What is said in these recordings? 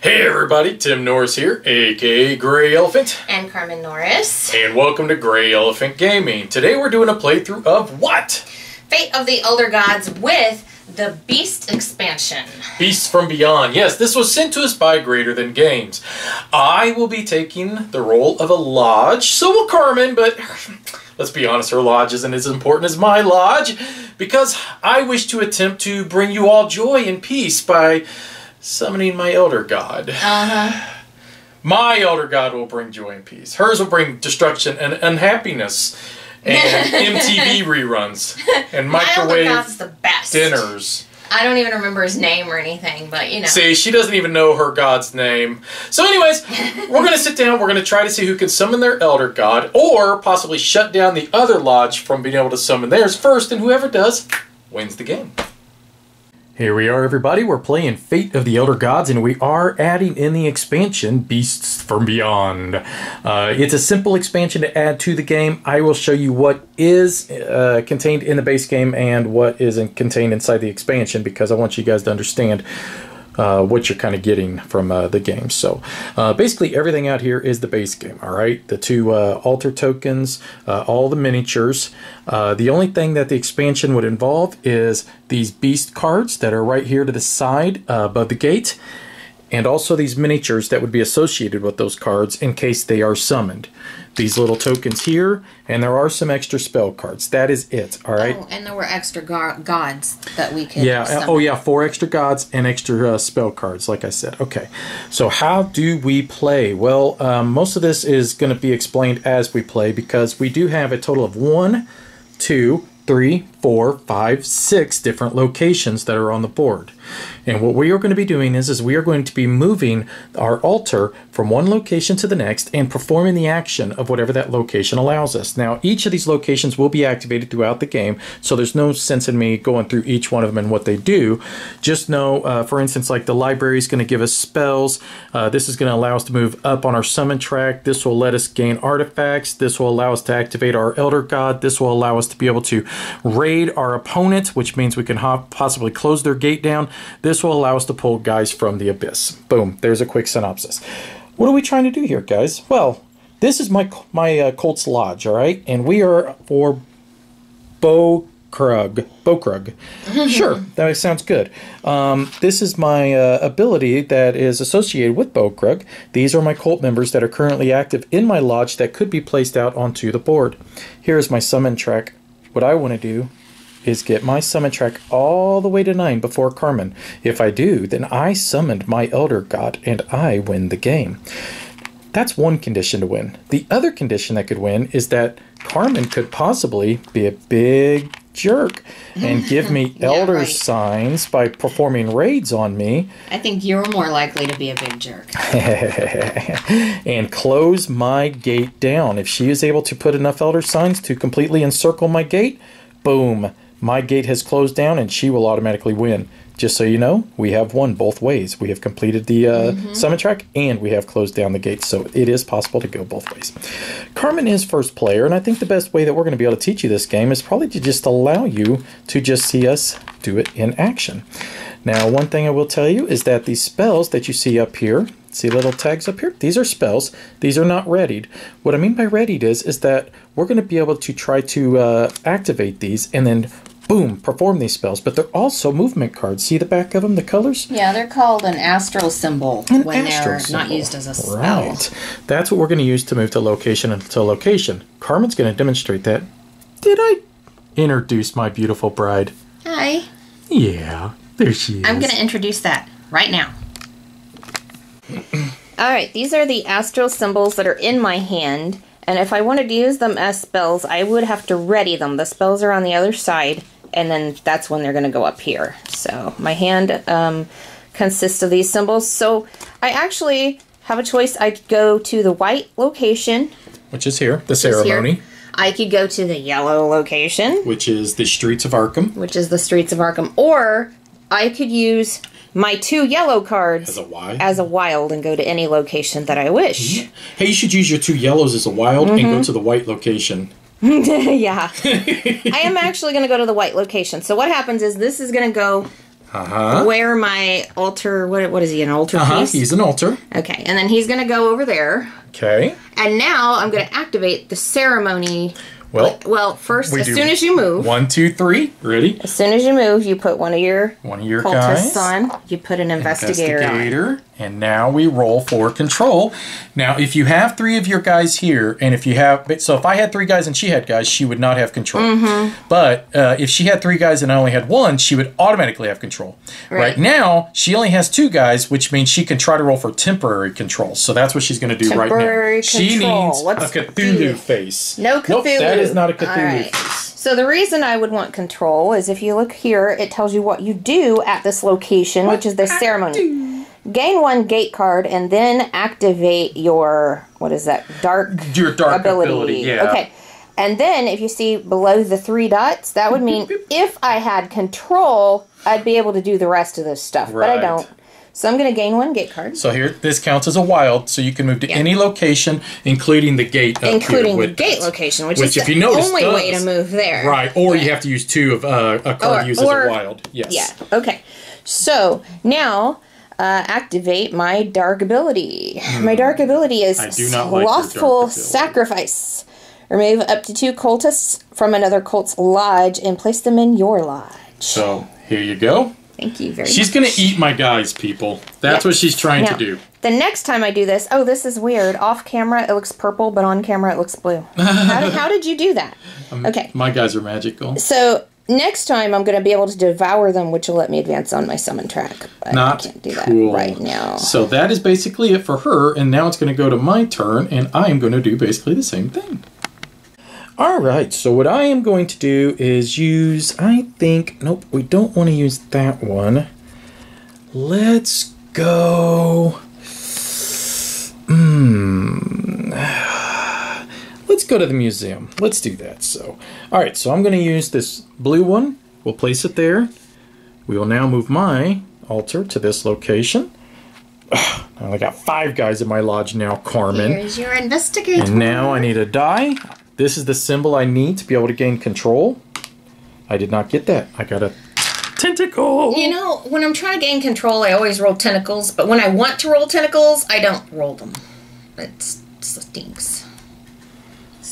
Hey everybody, Tim Norris here, aka GreyElephant. And Carmen Norris. And welcome to GreyElephant Gaming. Today we're doing a playthrough of what? Fate of the Elder Gods with the Beast expansion. Beasts from Beyond. Yes, this was sent to us by Greater Than Games. I will be taking the role of a lodge, so will Carmen, but let's be honest, her lodge isn't as important as my lodge, because I wish to attempt to bring you all joy and peace by summoning my Elder God. My Elder God will bring joy and peace. Hers will bring destruction and unhappiness and MTV reruns and microwave my Elder God's the best. Dinners. I don't even remember his name or anything, but you know. See, she doesn't even know her god's name. So anyways, we're going to sit down, we're going to try to see who can summon their Elder God, or possibly shut down the other lodge from being able to summon theirs first, and whoever does wins the game. Here we are, everybody. We're playing Fate of the Elder Gods, and we are adding in the expansion, Beasts from Beyond. It's a simple expansion to add to the game. I will show you what is contained in the base game and what isn't contained inside the expansion, because I want you guys to understand what you're kind of getting from the game. So basically everything out here is the base game, all right? The two altar tokens, all the miniatures. The only thing that the expansion would involve is these beast cards that are right here to the side above the gate, and also these miniatures that would be associated with those cards in case they are summoned. These little tokens here, and there are some extra spell cards. That is it, all right? Oh, and there were extra gods that we could summon. Oh yeah, 4 extra gods and extra spell cards, like I said. Okay, so how do we play? Well, most of this is going to be explained as we play, because we do have a total of 1, 2, 3, 4, 5, 6 different locations that are on the board. And what we are going to be doing is we are going to be moving our altar from one location to the next and performing the action of whatever that location allows us. Now, each of these locations will be activated throughout the game, so there's no sense in me going through each one of them and what they do. Just know, for instance, like the library is going to give us spells. This is going to allow us to move up on our summon track. This will let us gain artifacts. This will allow us to activate our Elder God. This will allow us to be able to raid our opponent, which means we can possibly close their gate down. This will allow us to pull guys from the abyss. Boom, there's a quick synopsis. What are we trying to do here, guys? Well, this is my Colt's Lodge, all right? And we are for Bokrug. Sure, that sounds good. This is my ability that is associated with Bokrug. These are my cult members that are currently active in my lodge that could be placed out onto the board. Here's my summon track. What I want to do is get my summon track all the way to 9 before Carmen. If I do, then I summoned my Elder God and I win the game. That's one condition to win. The other condition that could win is that Carmen could possibly be a big jerk and give me elder signs by performing raids on me. I think you're more likely to be a big jerk. And close my gate down. If she is able to put enough elder signs to completely encircle my gate, boom, my gate has closed down and she will automatically win. Just so you know, we have won both ways. We have completed the summon track and we have closed down the gate, so it is possible to go both ways. Carmen is first player, and I think the best way that we're going to be able to teach you this game is probably to just allow you to just see us do it in action. Now, one thing I will tell you is that these spells that you see up here, see little tags up here? These are spells. These are not readied. What I mean by readied is that we're going to be able to try to activate these and then boom, perform these spells, but they're also movement cards. See the back of them, the colors? Yeah, they're called an astral symbol when they're not used as a spell. Right. That's what we're going to use to move to location to location. Carmen's going to demonstrate that. Did I introduce my beautiful bride? Hi. Yeah, there she is. I'm going to introduce that right now. Alright, these are the astral symbols that are in my hand, and if I wanted to use them as spells, I would have to ready them. The spells are on the other side, and then that's when they're going to go up here. So my hand consists of these symbols. So I actually have a choice. I could go to the white location, which is here, the ceremony. Here. I could go to the yellow location, which is the Streets of Arkham. Or I could use my 2 yellow cards as a wild and go to any location that I wish. Hey, you should use your 2 yellows as a wild and go to the white location. Yeah. I am actually going to go to the white location. So what happens is this is going to go where my altar, what is he, an altar piece? He's an altar. Okay, and then he's going to go over there. Okay. And now I'm going to activate the ceremony. Well, first, as soon as you move. 1, 2, 3. Ready? As soon as you move, you put one of your guys on. You put an investigator on. And now we roll for control. Now, if you have 3 of your guys here, and if you have... So if I had 3 guys and she had guys, she would not have control. But if she had 3 guys and I only had 1, she would automatically have control. Right now, she only has 2 guys, which means she can try to roll for temporary control. So that's what she's going to do right now. She needs a Cthulhu face. No Cthulhu. Nope, that is not a Cthulhu face. So the reason I would want control is if you look here, it tells you what you do at this location, which is the ceremony. Gain 1 gate card and then activate your, what is that? Your dark ability. Yeah. Okay. And then if you see below the 3 dots, that would mean if I had control, I'd be able to do the rest of this stuff. But I don't. So I'm going to gain 1 gate card. So here, this counts as a wild, so you can move to any location, including the gate up including here. the gate location, which is the only way to move there. Right, or you have to use 2 of a card used as a wild. Yes. Yeah, okay. So now... activate my dark ability. My dark ability is Slothful Sacrifice. Remove up to 2 cultists from another cult's lodge and place them in your lodge. So, here you go. Thank you very much. She's going to eat my guys, people. That's what she's trying to do. The next time I do this, this is weird. Off camera, it looks purple, but on camera, it looks blue. How did you do that? Okay. My guys are magical. So... next time, I'm going to be able to devour them, which will let me advance on my summon track. But I can't do that right now. So that is basically it for her, and now it's going to go to my turn, and I am going to do basically the same thing. All right, so what I am going to do is use, nope, we don't want to use that one. Let's go... Let's go to the museum. Let's do that. So, all right, so I'm going to use this blue one. We'll place it there. We will now move my altar to this location. I got 5 guys in my lodge now, Carmen. Here's your investigator. And now I need a die. This is the symbol I need to be able to gain control. I did not get that. I got a tentacle. You know, when I'm trying to gain control, I always roll tentacles. But when I want to roll tentacles, I don't roll them. It stinks.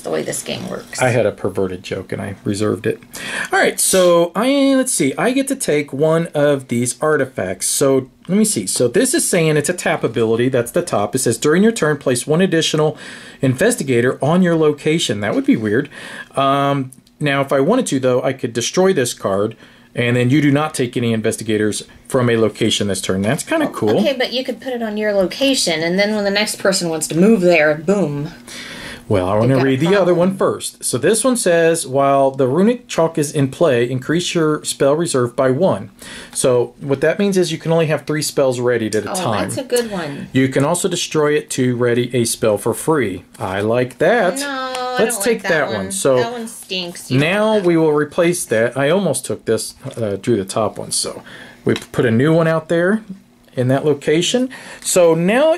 The way this game works. I had a perverted joke and I reserved it. All right, so let's see. I get to take one of these artifacts. So let me see. So this is saying it's a tap ability. That's the top. It says during your turn, place 1 additional investigator on your location. That would be weird. Now, if I wanted to, though, I could destroy this card. And then you do not take any investigators from a location this turn. That's kind of cool. Okay, but you could put it on your location. And then when the next person wants to move there, boom. Well, I want to read the other one first. So this one says, while the runic chalk is in play, increase your spell reserve by 1. So what that means is you can only have 3 spells readied at a time. That's a good one. You can also destroy it to ready a spell for free. I like that. No, Let's take that one. So that one stinks. Now we will replace that. I almost took this, drew the top one. So we put a new one out there in that location. So now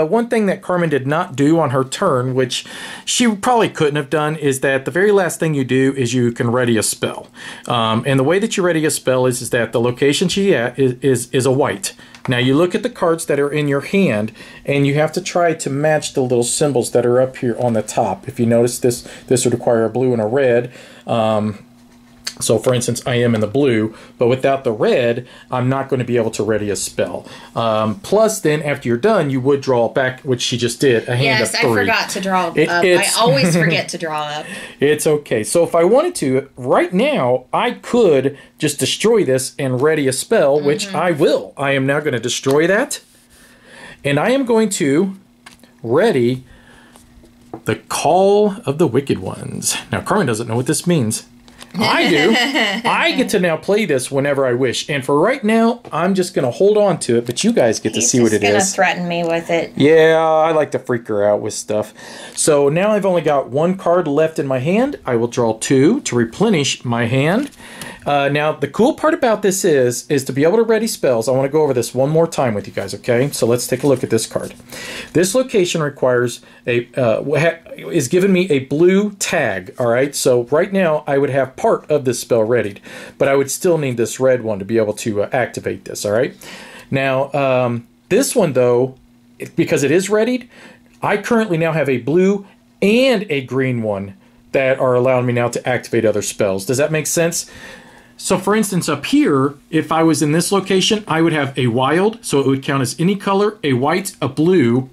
one thing that Carmen did not do on her turn, which she probably couldn't have done, is that the very last thing you do is you can ready a spell. And the way that you ready a spell is that the location she's at is a white. Now you look at the cards that are in your hand and you have to try to match the little symbols that are up here on the top. If you notice this would require a blue and a red. So for instance, I am in the blue, but without the red, I'm not going to be able to ready a spell. Plus, then after you're done, you would draw back, which she just did, a hand of 3. Yes, I forgot to draw up. I always forget to draw up. It's okay. So if I wanted to, right now, I could just destroy this and ready a spell, which I will. I am now going to destroy that, and I am going to ready the Call of the Wicked Ones. Now, Carmen doesn't know what this means. I do. I get to now play this whenever I wish. And for right now, I'm just going to hold on to it, but you guys get to see what it is. He's going to threaten me with it. Yeah, I like to freak her out with stuff. So now I've only got 1 card left in my hand. I will draw 2 to replenish my hand. Now, the cool part about this is to be able to ready spells. I want to go over this one more time with you guys, okay? So let's take a look at this card. This location requires is giving me a blue tag, all right? So right now, I would have part of this spell readied, but I would still need this red one to be able to activate this, all right? Now, this one, though, because it is readied, I currently now have a blue and a green one that are allowing me now to activate other spells. Does that make sense? So for instance, up here, if I was in this location, I would have a wild, so it would count as any color, a white, a blue,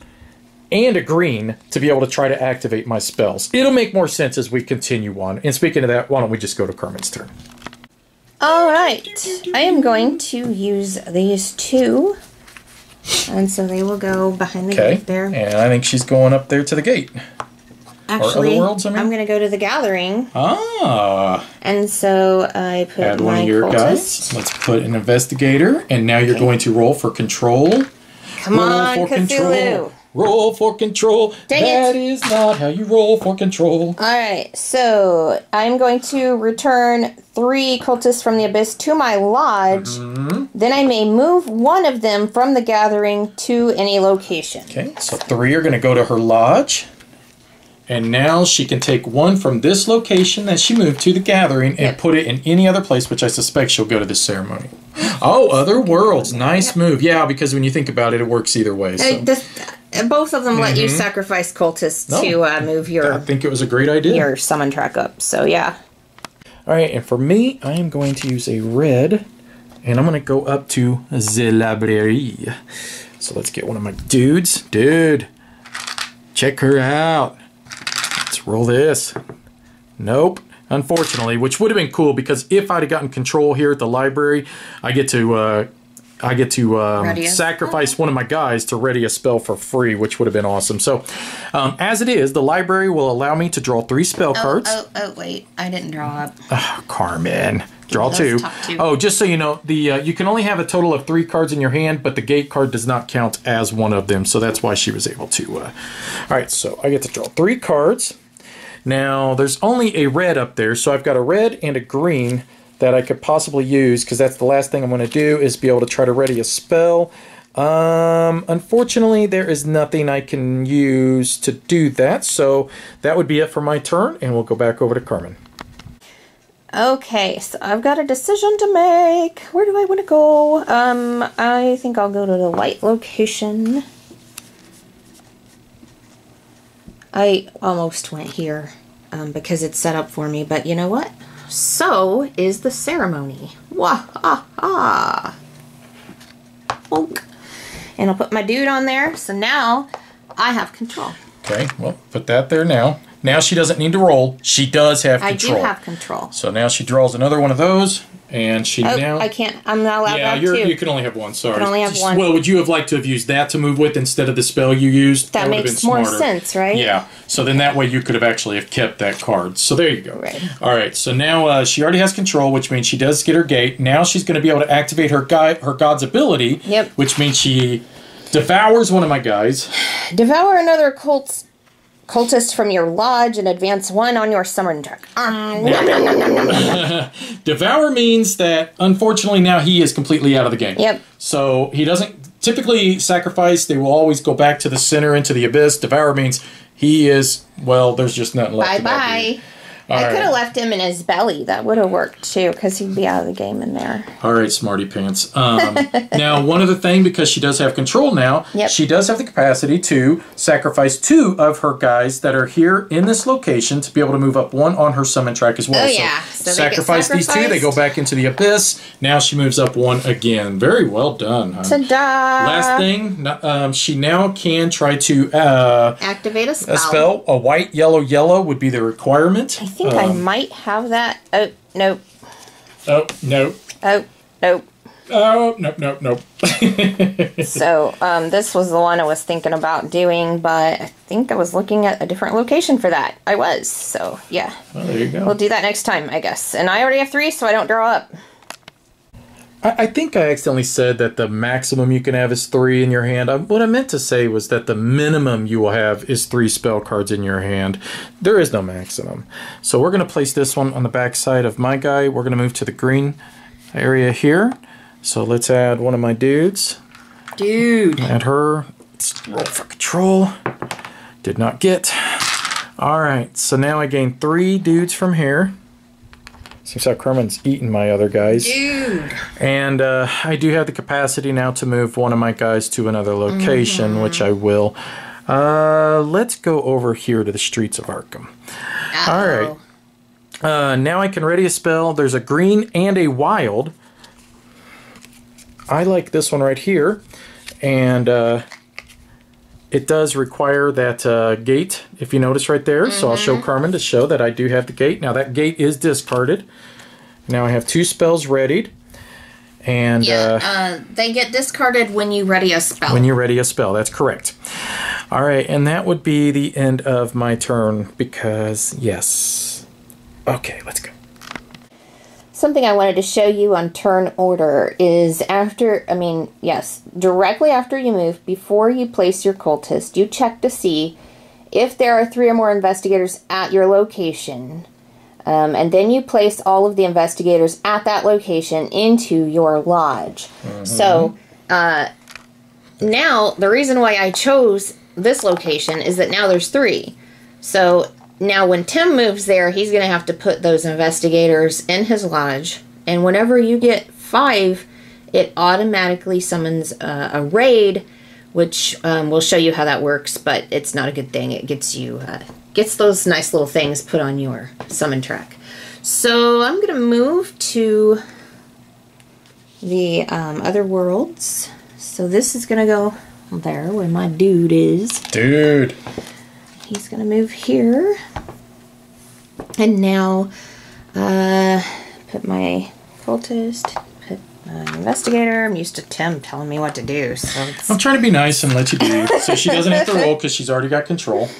and a green to be able to try to activate my spells. It'll make more sense as we continue on. And speaking of that, why don't we just go to Carmen's turn? All right. I am going to use these two. And so they will go behind the gate there. And I think she's going up there to the gate. Actually, or other worlds, I mean? I'm going to go to the gathering. Ah. And so I put Add my one of your cultist. guys. Let's put an investigator. And now you're going to roll for control. Come on, Cthulhu. Roll for control. Dang That it. is not how you roll for control. Alright, so I'm going to return 3 cultists from the abyss to my lodge. Then I may move one of them from the gathering to any location. Okay, so 3 are going to go to her lodge. And now she can take one from this location that she moved to the gathering and put it in any other place, which I suspect she'll go to this ceremony. Oh, other worlds. Nice move. Yeah, because when you think about it, it works either way. So. Both of them let you sacrifice cultists to move your... I think it was a great idea. Your summon track up, so yeah. Alright, and for me, I am going to use a red, and I'm going to go up to the library. So let's get one of my dudes. Dude, check her out. Let's roll this. Nope. Unfortunately, which would have been cool because if I'd have gotten control here at the library, I get to sacrifice one of my guys to ready a spell for free, which would have been awesome. So, as it is, the library will allow me to draw 3 spell cards. Oh, wait. I didn't draw up. Oh, Carmen. Draw Those 2. top 2. Oh, just so you know, the you can only have a total of 3 cards in your hand, but the gate card does not count as one of them, so that's why she was able to. All right, so I get to draw 3 cards. Now, there's only a red up there, so I've got a red and a green that I could possibly use, because that's the last thing I'm going to do, is be able to try to ready a spell. Unfortunately, there is nothing I can use to do that, so that would be it for my turn, and we'll go back over to Carmen. Okay, so I've got a decision to make. Where do I want to go? I think I'll go to the white location. I almost went here because it's set up for me, but you know what? So is the ceremony. Wah-ha-ha. Bonk. And I'll put my dude on there, so now I have control. Okay, well, put that there now. Now she doesn't need to roll. She does have control. I do have control. So now she draws another one of those, and she now... I can't. I'm not allowed to have 2. You can only have 1, sorry. I can only have 1. Well, would you have liked to have used that to move with instead of the spell you used? That makes more sense, right? Yeah, so then that way you could have actually have kept that card. So there you go. Right. All right, so now she already has control, which means she does get her gate. Now she's going to be able to activate her god's ability, which means she devours one of my guys. Devour another cultist from your lodge and advance 1 on your summon track. Devour means that, unfortunately, now he is completely out of the game. Yep. So he doesn't typically sacrifice. They will always go back to the center, into the abyss. Devour means he is, well, there's just nothing left. Bye-bye. I could have left him in his belly. That would have worked, too, because he'd be out of the game in there. All right, smarty pants. Now, one other thing, because she does have control now, she does have the capacity to sacrifice 2 of her guys that are here in this location to be able to move up 1 on her summon track as well. Oh, yeah. So sacrifice these 2. They go back into the abyss. Now she moves up 1 again. Very well done, huh? Ta-da! Last thing, she now can try to activate a spell. A white, yellow, yellow would be the requirement. I think I might have that. Oh, nope. Oh, no. Oh, nope. Oh, nope. So, this was the one I was thinking about doing, but I think I was looking at a different location for that. I was, so, yeah. Well, there you go. We'll do that next time, I guess. And I already have 3, so I don't draw up. I think I accidentally said that the maximum you can have is 3 in your hand. What I meant to say was that the minimum you will have is 3 spell cards in your hand. There is no maximum. So we're going to place this one on the back side of my guy. We're going to move to the green area here. So let's add one of my dudes. Dude. Add her. Let's roll for control. Did not get. Alright, so now I gain 3 dudes from here. Seems like Carmen's eating my other guys. Dude. And I do have the capacity now to move one of my guys to another location, which I will. Let's go over here to the streets of Arkham. All right. Now I can ready a spell. There's a green and a wild. I like this one right here. And it does require that gate, if you notice right there. So I'll show Carmen to show that I do have the gate. Now that gate is discarded. Now I have 2 spells readied. And they get discarded when you ready a spell. When you ready a spell, that's correct. All right, and that would be the end of my turn because, yes. Okay, let's go. Something I wanted to show you on turn order is directly after you move, before you place your cultist, you check to see if there are 3 or more investigators at your location. And then you place all of the investigators at that location into your lodge. So, now, the reason why I chose this location is that now there's 3. So, now when Tim moves there, he's going to have to put those investigators in his lodge. And whenever you get 5, it automatically summons a raid, which we'll show you how that works, but it's not a good thing. It gets you, gets those nice little things put on your summon track. So I'm going to move to the other worlds. So this is going to go there where my dude is. Dude. He's going to move here. And now, put my cultist, put my investigator. I'm used to Tim telling me what to do. So I'm trying to be nice and let you do. So she doesn't have to roll because she's already got control.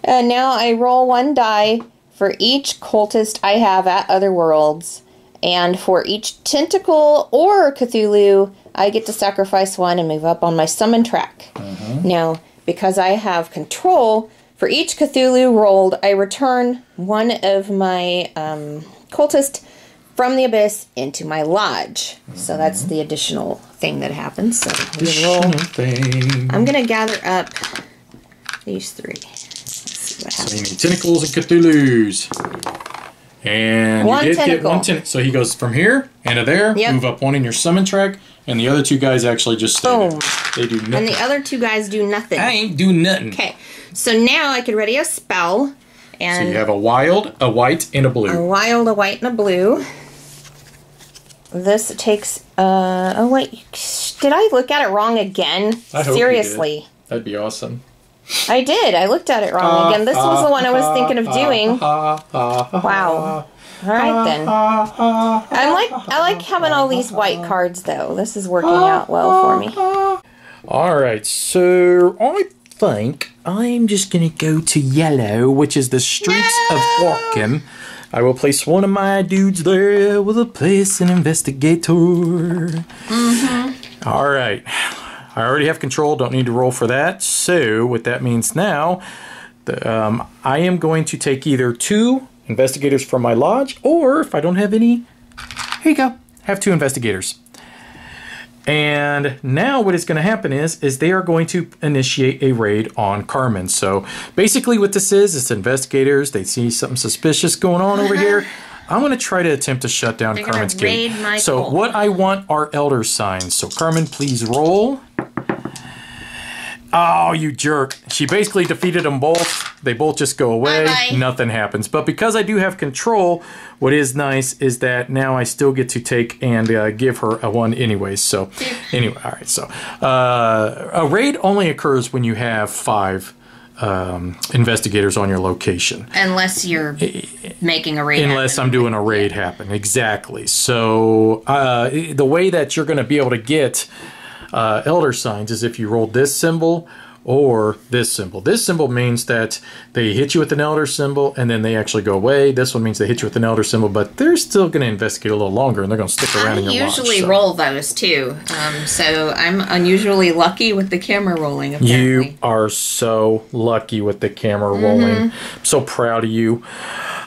And now I roll 1 die for each cultist I have at other worlds. And for each tentacle or Cthulhu, I get to sacrifice 1 and move up on my summon track. Now, because I have control, for each Cthulhu rolled, I return 1 of my cultists from the abyss into my lodge. So that's the additional thing that happens. So I'm going to gather up these 3. So you need tentacles and Cthulhus. And you did get 1 tentacle. So he goes from here and to there, move up 1 in your summon track, and the other 2 guys actually just stay there. They do nothing. And the other 2 guys do nothing. I ain't do nothing. Okay. So now I can ready a spell. And so you have a wild, a white, and a blue. A wild, a white, and a blue. This takes, oh wait, did I look at it wrong again? I hope Seriously. you did. That'd be awesome. I did. I looked at it wrong again. This was the one I was thinking of doing. Wow. All right then. I like having all these white cards though. This is working out well for me. All right, so I think I'm just gonna go to yellow, which is the streets of Arkham. I will place 1 of my dudes there with a place an investigator. All right. I already have control, don't need to roll for that. So what that means now, I am going to take either 2 investigators from my lodge, or if I don't have any, here you go, have 2 investigators. And now what is going to happen is they are going to initiate a raid on Carmen. So basically what this is, it's investigators, they see something suspicious going on over here. I'm going to try to attempt to shut down Carmen's gate. So what I want are elder signs. So Carmen, please roll. Oh, you jerk. She basically defeated them both. They both just go away. Bye-bye. Nothing happens. But because I do have control, what is nice is that now I still get to take and give her a 1 anyways. So anyway, all right. So a raid only occurs when you have 5 investigators on your location. Unless you're making a raid Unless I'm doing a raid happen. Exactly. So the way that you're going to be able to get elder signs is if you roll this symbol or this symbol. This symbol means that they hit you with an elder symbol and then they actually go away. This one means they hit you with an elder symbol, but they're still going to investigate a little longer and they're going to stick around in your lodge. I usually roll those too, so I'm unusually lucky with the camera rolling, apparently. You are so lucky with the camera rolling. I'm so proud of you.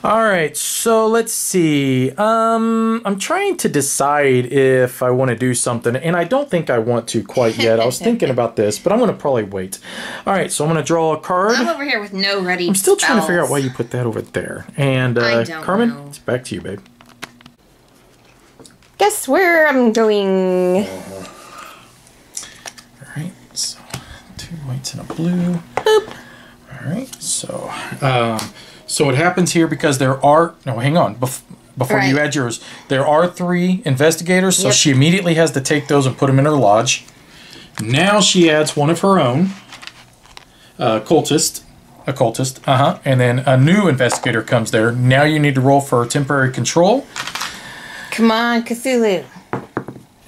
All right, so let's see. I'm trying to decide if I want to do something, and I don't think I want to quite yet. I was thinking about this, but I'm going to probably wait. All right, so I'm going to draw a card. I'm over here with no ready I'm still spells. trying to figure out why you put that over there. And I don't Carmen, know. it's back to you, babe. Guess where I'm going? All right, so 2 whites and a blue. Boop. All right, so what happens here, because there are... No, hang on. Before you add yours, there are 3 investigators, so she immediately has to take those and put them in her lodge. Now she adds one of her own, occultist, and then a new investigator comes there. Now you need to roll for temporary control. Come on, Cthulhu.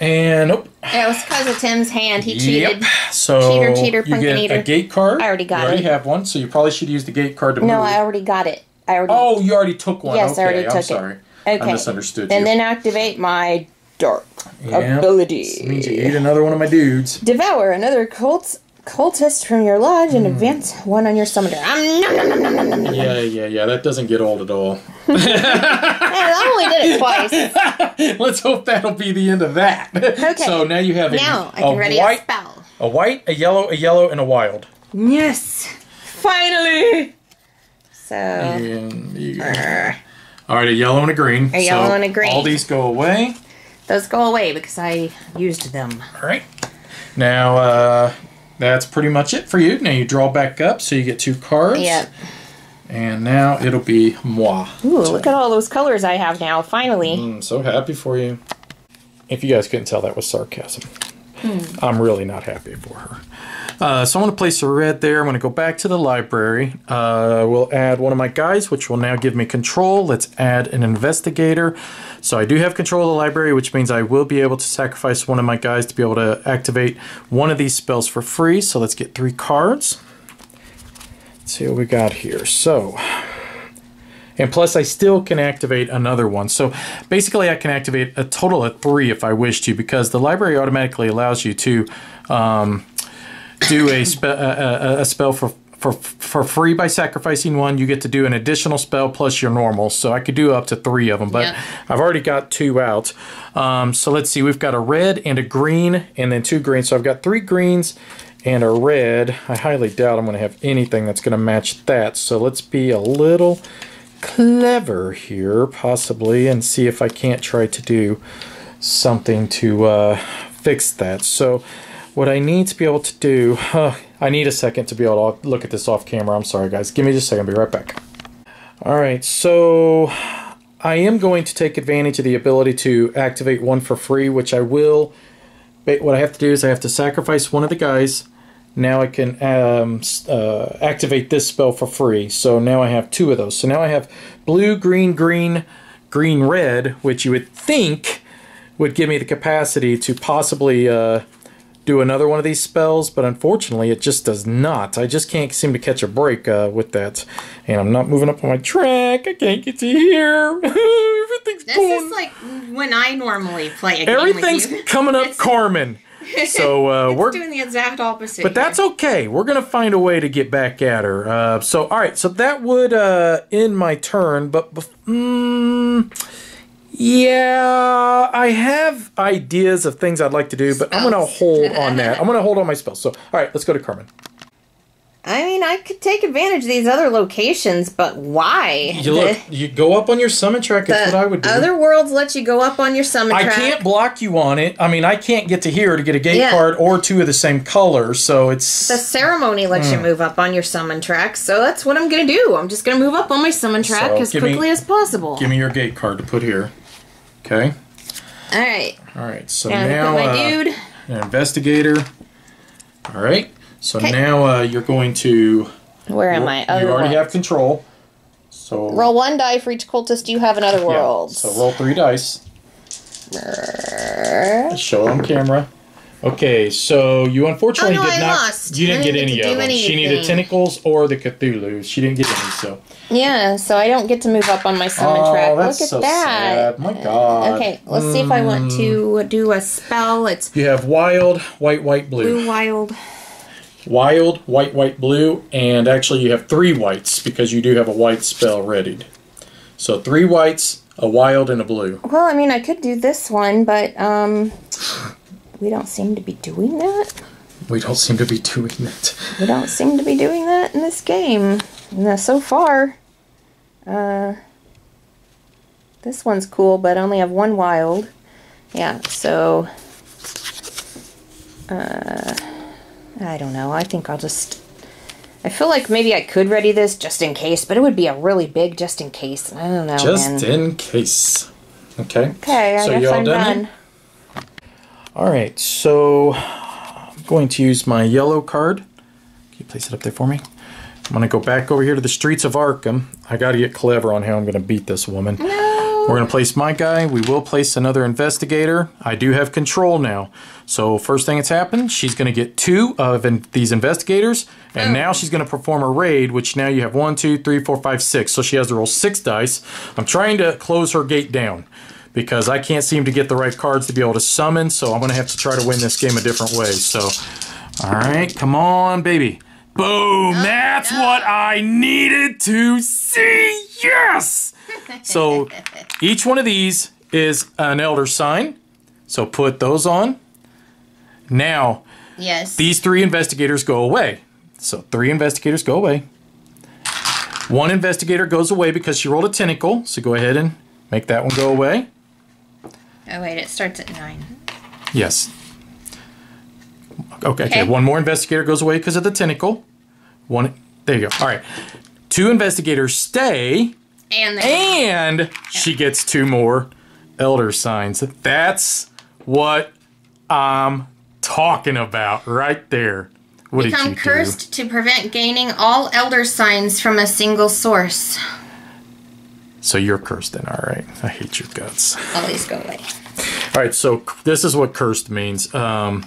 And nope. It was because of Tim's hand. He cheated. So Cheater, you get Punkin' a gate card. I already got it. You already have one, so you probably should use the gate card to move. No, I already got it. Oh, you already took one. Yes, okay, I already took I'm it. sorry. Okay. I misunderstood you. And then activate my dark ability. This means you ate another one of my dudes. Devour another cultist from your lodge and advance one on your summoner. Yeah. That doesn't get old at all. I only did it twice. Let's hope that'll be the end of that. Okay. So now you have I can ready a spell. A white, a yellow, and a wild. Yes. Finally. So. All right, a yellow and a green. A yellow and a green. All these go away. Those go away because I used them. All right. Now, that's pretty much it for you. Now you draw back up, so you get 2 cards. Yep. And now it'll be moi. Ooh, look at all those colors I have now, finally. I'm so happy for you. If you guys couldn't tell, that was sarcasm. I'm really not happy for her. So I'm going to place a red there. I'm going to go back to the library. We'll add one of my guys, which will now give me control. Let's add an investigator. So I do have control of the library, which means I will be able to sacrifice one of my guys to be able to activate one of these spells for free. So let's get 3 cards. Let's see what we got here. So, and plus I still can activate another one. So basically I can activate a total of 3 if I wish to, because the library automatically allows you to do a spell for free by sacrificing one. You get to do an additional spell plus your normal. So I could do up to 3 of them, but I've already got 2 out. So let's see, we've got a red and a green and then 2 greens. So I've got 3 greens and a red. I highly doubt I'm going to have anything that's going to match that. So let's be a little clever here, possibly, and see if I can't try to do something to fix that. So what I need to be able to do, I need a second to be able to look at this off camera. I'm sorry, guys. Give me just a second. I'll be right back. All right, so I am going to take advantage of the ability to activate one for free, which I will. What I have to do is I have to sacrifice one of the guys. Now I can activate this spell for free. So now I have 2 of those. So now I have blue, green, green, green, red, which you would think would give me the capacity to possibly do another one of these spells, but unfortunately it just does not. I just can't seem to catch a break with that. And I'm not moving up on my track. I can't get to here. Everything's This going... is like when I normally play a game Everything's with you. coming up, Carmen. So we're doing the exact opposite. But that's okay. We're going to find a way to get back at her. All right. So that would end my turn. But yeah, I have ideas of things I'd like to do, but I'm going to hold on that. I'm going to hold on my spells. So, all right, let's go to Carmen. I mean, I could take advantage of these other locations, but why? You go up on your summon track. That's what I would do. Other worlds let you go up on your summon track. I can't block you on it. I mean, I can't get to here to get a gate card or 2 of the same color, so it's... The ceremony lets you move up on your summon track, so that's what I'm going to do. I'm just going to move up on my summon track as quickly as possible. Give me your gate card to put here. Okay? Alright. Alright, so now... my dude. An investigator. Alright. So now you're going to... Where am I? You already have control. So roll 1 die for each cultist you have in other worlds. So roll 3 dice. Show it on camera. Okay, so you unfortunately Oh, no, did I not. lost. You didn't I get didn't any get to of do them. She needed anything. tentacles or the Cthulhu. She didn't get any. So. Yeah, so I don't get to move up on my summon track. That's Look at so that. sad. My God. Okay, let's see if I want to do a spell. It's You have wild, white, white, blue. blue wild. Wild, white, white, blue, and actually you have 3 whites because you do have a white spell readied. So 3 whites, a wild, and a blue. Well, I mean, I could do this one, but we don't seem to be doing that. We don't seem to be doing it. We don't seem to be doing that in this game. So far, this one's cool, but I only have 1 wild. Yeah, so I don't know. I think I'll just... I feel like maybe I could ready this just in case, but it would be a really big just in case. I don't know, Just in case. Okay. Okay, I guess I'm done. Alright, so I'm going to use my yellow card. Can you place it up there for me? I'm going to go back over here to the streets of Arkham. I got to get clever on how I'm going to beat this woman. No! We're going to place my guy. We will place another investigator. I do have control now. So first thing that's happened, she's going to get 2 of these investigators. And now she's going to perform a raid, which now you have 1, 2, 3, 4, 5, 6. So she has to roll 6 dice. I'm trying to close her gate down because I can't seem to get the right cards to be able to summon. So I'm going to have to try to win this game a different way. So, all right, come on, baby. Boom! That's what I needed to see! Yes! So each one of these is an elder sign. So put those on. Now, Yes. these 3 investigators go away. So 3 investigators go away. 1 investigator goes away because she rolled a tentacle. So go ahead and make that one go away. Oh, wait, it starts at 9. Yes. Okay. 1 more investigator goes away because of the tentacle. 1. There you go. All right. 2 investigators stay. And she gets 2 more elder signs. That's what I'm talking about right there. What did you do? Become cursed to prevent gaining all elder signs from a single source. So you're cursed then, all right. I hate your guts. Always go away. All right, so this is what cursed means. I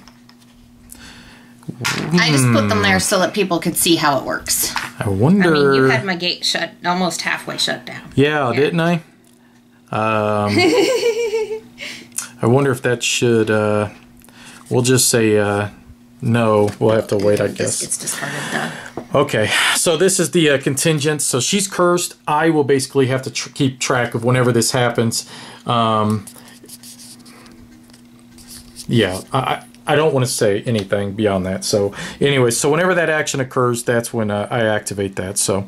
just put them there so that people could see how it works. I wonder... I mean, you had my gate shut, almost halfway shut down. Yeah, didn't I? I wonder if that should... we'll just say no. We'll have to wait, I guess. This gets discarded, Okay, so this is the contingent. So she's cursed. I will basically have to keep track of whenever this happens. Yeah, I don't want to say anything beyond that. So anyway, so whenever that action occurs, that's when I activate that. So,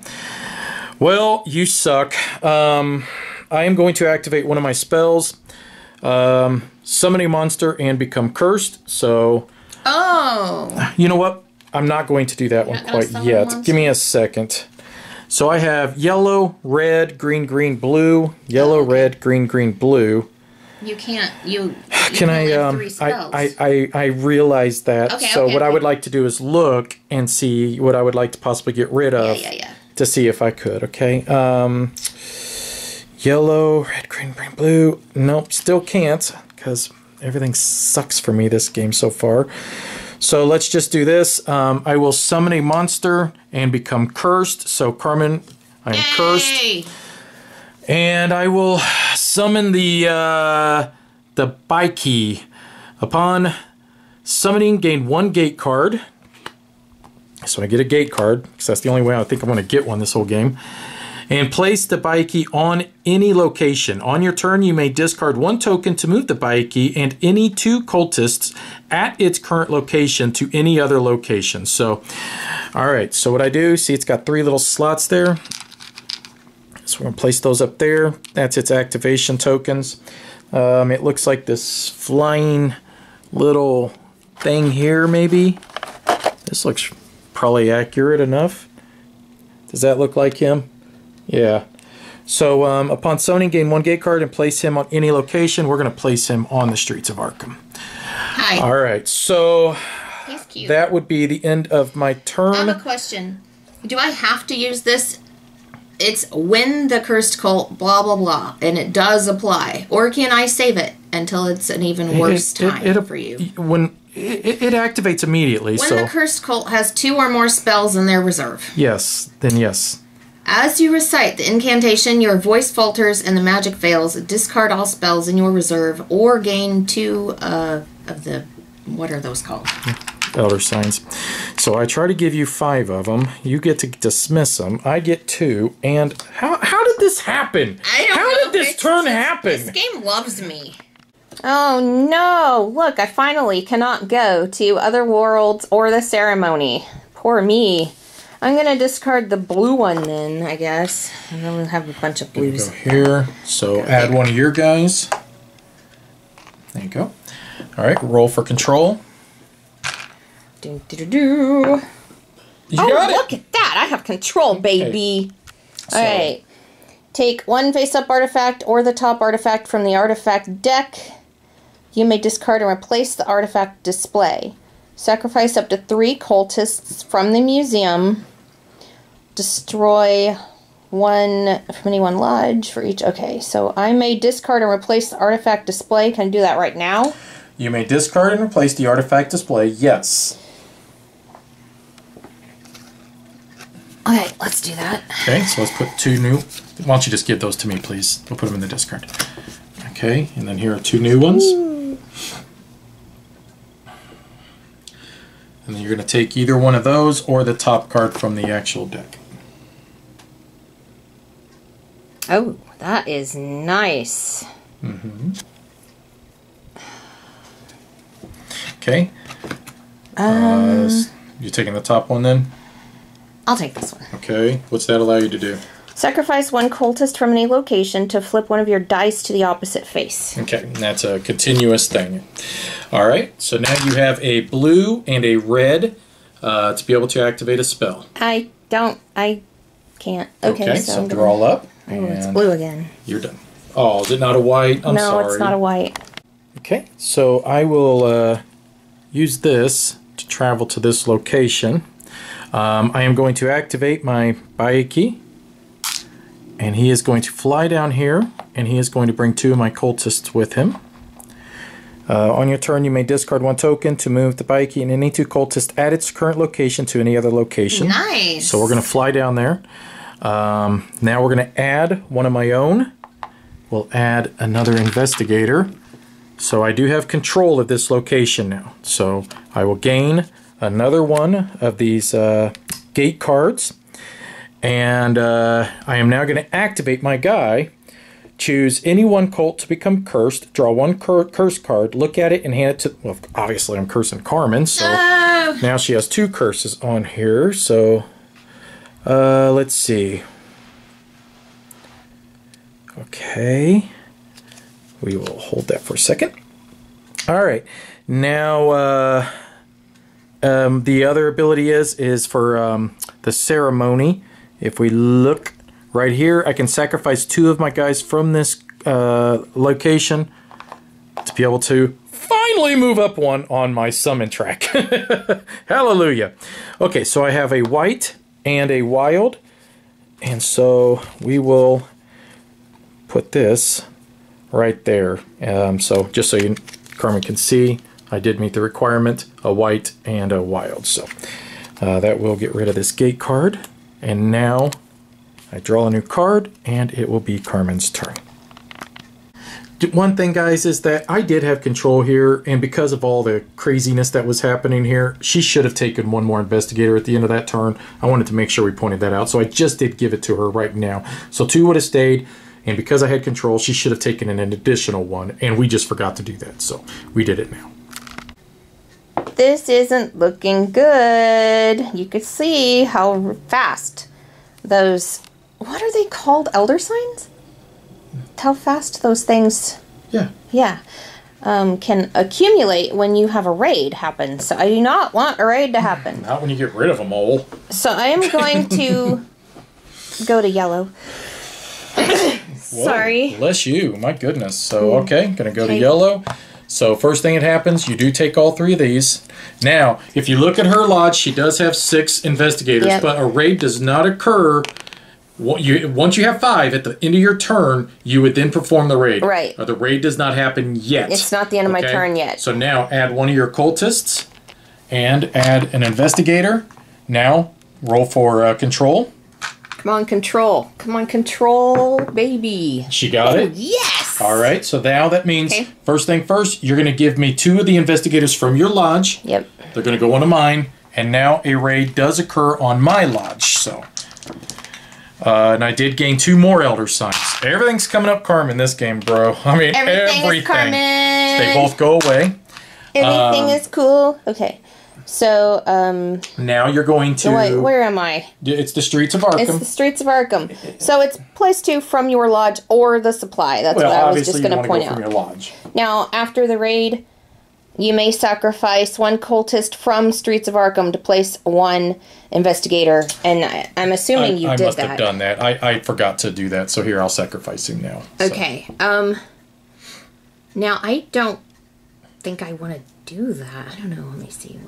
well, you suck. I am going to activate one of my spells. Summon a monster and become cursed. So, you know what? I'm not going to do that one quite yet. Give me a second. So I have yellow, red, green, green, blue. Yellow, red, green, green, blue. You can't. You can I? have 3 spells. I realize that. Okay, so what I would like to do is look and see what I would like to possibly get rid of. Yeah. To see if I could. Okay. Yellow, red, green, green, blue. Nope, still can't because everything sucks for me this game so far. So let's just do this. I will summon a monster and become cursed. So Carmen, I am cursed. And I will summon the Bikey. Upon summoning, gain 1 gate card. So I get a gate card, because that's the only way I think I'm going to get one this whole game. And place the Bikey on any location. On your turn, you may discard 1 token to move the Bikey and any 2 cultists at its current location to any other location. So, alright, so what I do, see it's got 3 little slots there. So we're going to place those up there. That's its activation tokens. It looks like this flying little thing here, maybe. This looks probably accurate enough. Does that look like him? Yeah. So upon summoning, gain 1 gate card and place him on any location. We're going to place him on the streets of Arkham. Hi. All right. So He's cute. That would be the end of my turn. I have a question. Do I have to use this? It's when the cursed cult, blah, blah, blah, and it does apply. Or can I save it until it's an even worse time for you? When it activates immediately. When the cursed cult has 2 or more spells in their reserve. Yes, then yes. As you recite the incantation, your voice falters and the magic fails. Discard all spells in your reserve or gain 2 of the... What are those called? Elder signs. So I try to give you 5 of them. You get to dismiss them. I get 2. And how did this happen? I don't know. How did this turn happen? This game loves me. Oh no! Look, I finally cannot go to other worlds or the ceremony. Poor me. I'm gonna discard the blue one then, I guess. And then we'll have a bunch of blues. Go here. So add one of your guys. There you go. All right, roll for control. Do, do, do, do. Oh, look at that! I have control, baby. So, all right. Take 1 face-up artifact or the top artifact from the artifact deck. You may discard and replace the artifact display. Sacrifice up to 3 cultists from the museum. Destroy 1 from any one lodge for each. Okay, so I may discard and replace the artifact display. Can I do that right now? You may discard and replace the artifact display. Yes. Okay, let's do that. Okay, so let's put 2 new. Why don't you just give those to me, please? We'll put them in the discard. Okay, and then here are 2 new ones. And then you're going to take either one of those or the top card from the actual deck. Oh, that is nice. Mm-hmm. Okay. You taking the top one then? I'll take this one. Okay. What's that allow you to do? Sacrifice 1 cultist from any location to flip one of your dice to the opposite face. Okay, and that's a continuous thing. All right, so now you have a blue and a red to be able to activate a spell. I can't. Okay, so draw up. Oh, it's blue again. You're done. Oh, is it not a white? I'm sorry. No, it's not a white. Okay, so I will use this to travel to this location. I am going to activate my Baiki. And he is going to fly down here, and he is going to bring 2 of my cultists with him. On your turn, you may discard 1 token to move the Baiki and any 2 cultists at its current location to any other location. Nice! So we're going to fly down there. Now we're going to add one of my own. We'll add another investigator. So I do have control of this location now. So I will gain another one of these gate cards. And I am now going to activate my guy, choose any 1 cult to become cursed, draw 1 curse card, look at it, and hand it to... Well, obviously I'm cursing Carmen, so now she has 2 curses on here. So let's see. Okay. We will hold that for a second. All right. Now the other ability is for the ceremony. If we look right here, I can sacrifice 2 of my guys from this location to be able to finally move up 1 on my summon track. Hallelujah. Okay, so I have a white and a wild, and so we will put this right there. So just so Carmen can see, I did meet the requirement, a white and a wild. So that will get rid of this gate card. And now I draw a new card, and it will be Carmen's turn. One thing, guys, is that I did have control here, and because of all the craziness that was happening here, she should have taken 1 more investigator at the end of that turn. I wanted to make sure we pointed that out, so I just did give it to her right now. So 2 would have stayed, and because I had control, she should have taken an additional 1, and we just forgot to do that, so we did it now. This isn't looking good. You could see how fast those... What are they called? Elder signs? How fast those things... Yeah. Can accumulate when you have a raid happen. So I do not want a raid to happen. Not when you get rid of them all. So I am going to go to yellow. Sorry. Whoa, bless you. My goodness. So, okay, going to go to yellow. So first thing that happens, you do take all 3 of these. Now, if you look at her lodge, she does have 6 investigators, but a raid does not occur Once you have 5 at the end of your turn, you would then perform the raid. Right. The raid does not happen yet. It's not the end of my turn yet. So now add one of your cultists and add an investigator. Now roll for control. Come on, control. Come on, control, baby. She got it? Yes! All right, so now that means, first thing first, you're going to give me 2 of the investigators from your lodge. Yep. They're going to go onto mine, and now a raid does occur on my lodge, so... and I did gain 2 more Elder Signs. Everything's coming up karma in this game, bro. I mean, everything. Is karma. They both go away. Everything is cool. Okay. So, now you're going to... Wait, where am I? It's the Streets of Arkham. It's the Streets of Arkham. So it's Play-Thru from your lodge or the supply. That's what I was just going to point out. From your lodge. Now, after the raid, you may sacrifice 1 cultist from Streets of Arkham to place 1 investigator. And I'm assuming you did that. I must have done that. I forgot to do that. So here, I'll sacrifice him now. Okay. Now, I don't think I want to do that. I don't know. Let me see.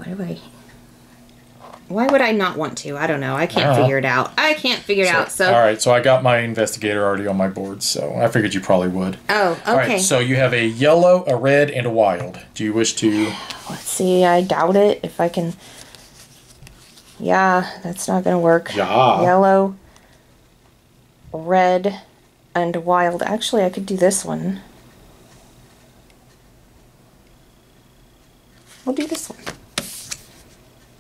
Why would I not want to? I don't know. I can't figure it out. I can't figure it out. So all right. So I got my investigator already on my board. So I figured you probably would. Oh, okay. All right. So you have a yellow, a red, and a wild. Do you wish to? Let's see. I doubt it. If I can. Yeah, that's not going to work. Yeah. Yellow, red, and wild. Actually, I could do this one. We'll do this one.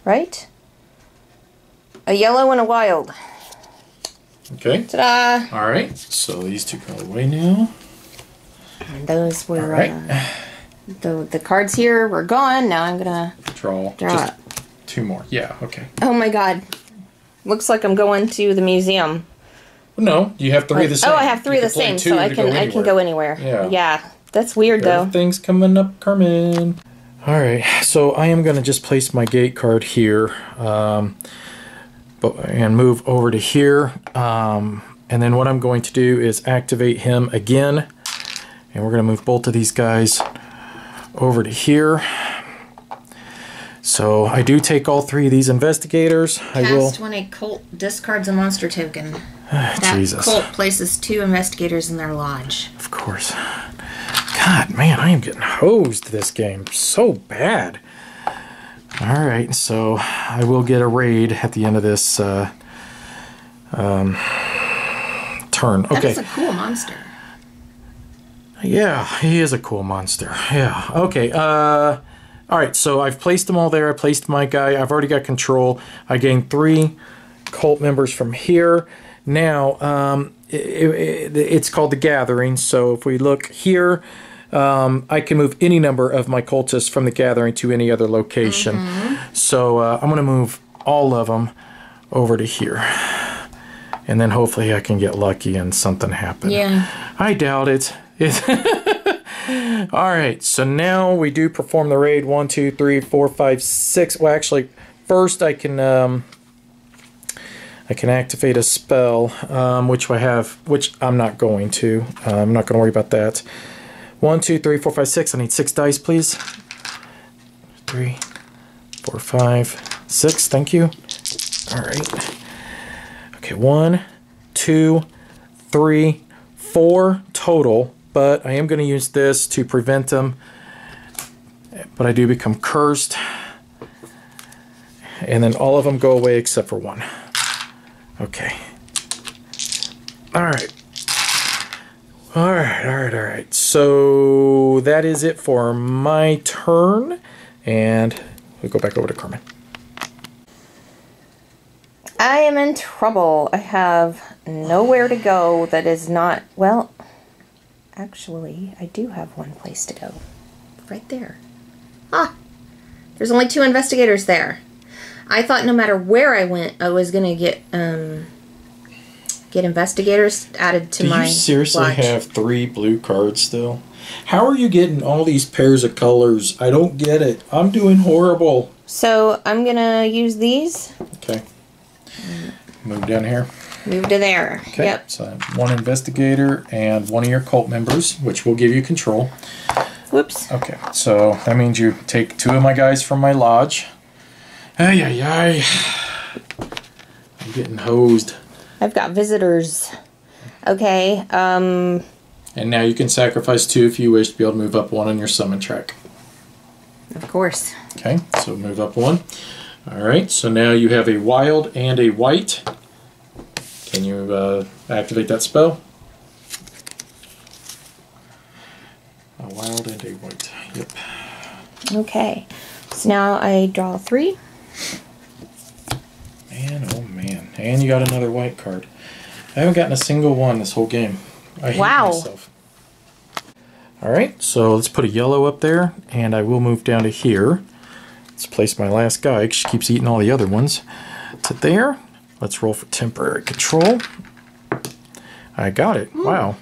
Right? A yellow and a wild. Okay. Ta-da! All right. So these 2 go away now. And those were... All right. The cards here were gone. Now I'm going to... Draw. Just 2 more. Yeah, okay. Oh my god. Looks like I'm going to the museum. No, you have 3 of the same. Oh, I have 3 of the same, so I can go anywhere. Yeah. Yeah. That's weird, though. Everything's coming up, Carmen. Alright, so I am going to just place my gate card here and move over to here. And then what I'm going to do is activate him again. And we're going to move both of these guys over to here. So I do take all 3 of these investigators. Cast when a cult discards a monster token. That Jesus. Cult places 2 investigators in their lodge. Of course. God, man, I am getting hosed this game so bad. Alright, so I will get a raid at the end of this turn. Okay. That's a cool monster. Yeah, he is a cool monster. Yeah, okay. Alright, so I've placed them all there. I placed my guy. I've already got control. I gained 3 cult members from here. Now, it's called the Gathering. So if we look here, I can move any number of my cultists from the Gathering to any other location. So I'm going to move all of them over to here. And then hopefully I can get lucky and something happen. Yeah. I doubt it. Alright, so now we do perform the raid. 1, 2, 3, 4, 5, 6. Well, actually, first I can activate a spell, which I'm not going to. I'm not going to worry about that. 1, 2, 3, 4, 5, 6. I need 6 dice, please. 3, 4, 5, 6. Thank you. All right. Okay, 1, 2, 3, 4 total. But I am going to use this to prevent them. But I do become cursed. And then all of them go away except for 1. Okay. Alright. Alright. So that is it for my turn. And we'll go back over to Carmen. I am in trouble. I have nowhere to go that is not... Well, actually, I do have one place to go. Right there. Ah! There's only 2 investigators there. I thought no matter where I went, I was going to get investigators added to my Do you seriously watch. have 3 blue cards still? How are you getting all these pairs of colors? I don't get it. I'm doing horrible. So I'm going to use these. Okay. Move down here. Move to there. Okay. Yep. So 1 investigator and 1 of your cult members, which will give you control. Whoops. Okay. So that means you take 2 of my guys from my lodge. Ay. I'm getting hosed. I've got visitors. Okay, And now you can sacrifice 2 if you wish to be able to move up 1 on your summon track. Of course. Okay, so move up 1. Alright, so now you have a wild and a white. Can you activate that spell? A wild and a white. Yep. Okay, so now I draw 3. Man, oh man. And you got another white card. I haven't gotten a single one this whole game. I hate myself. Alright, so let's put a yellow up there, and I will move down to here. Let's place my last guy, because she keeps eating all the other ones. To there. Let's roll for temporary control. I got it. Wow.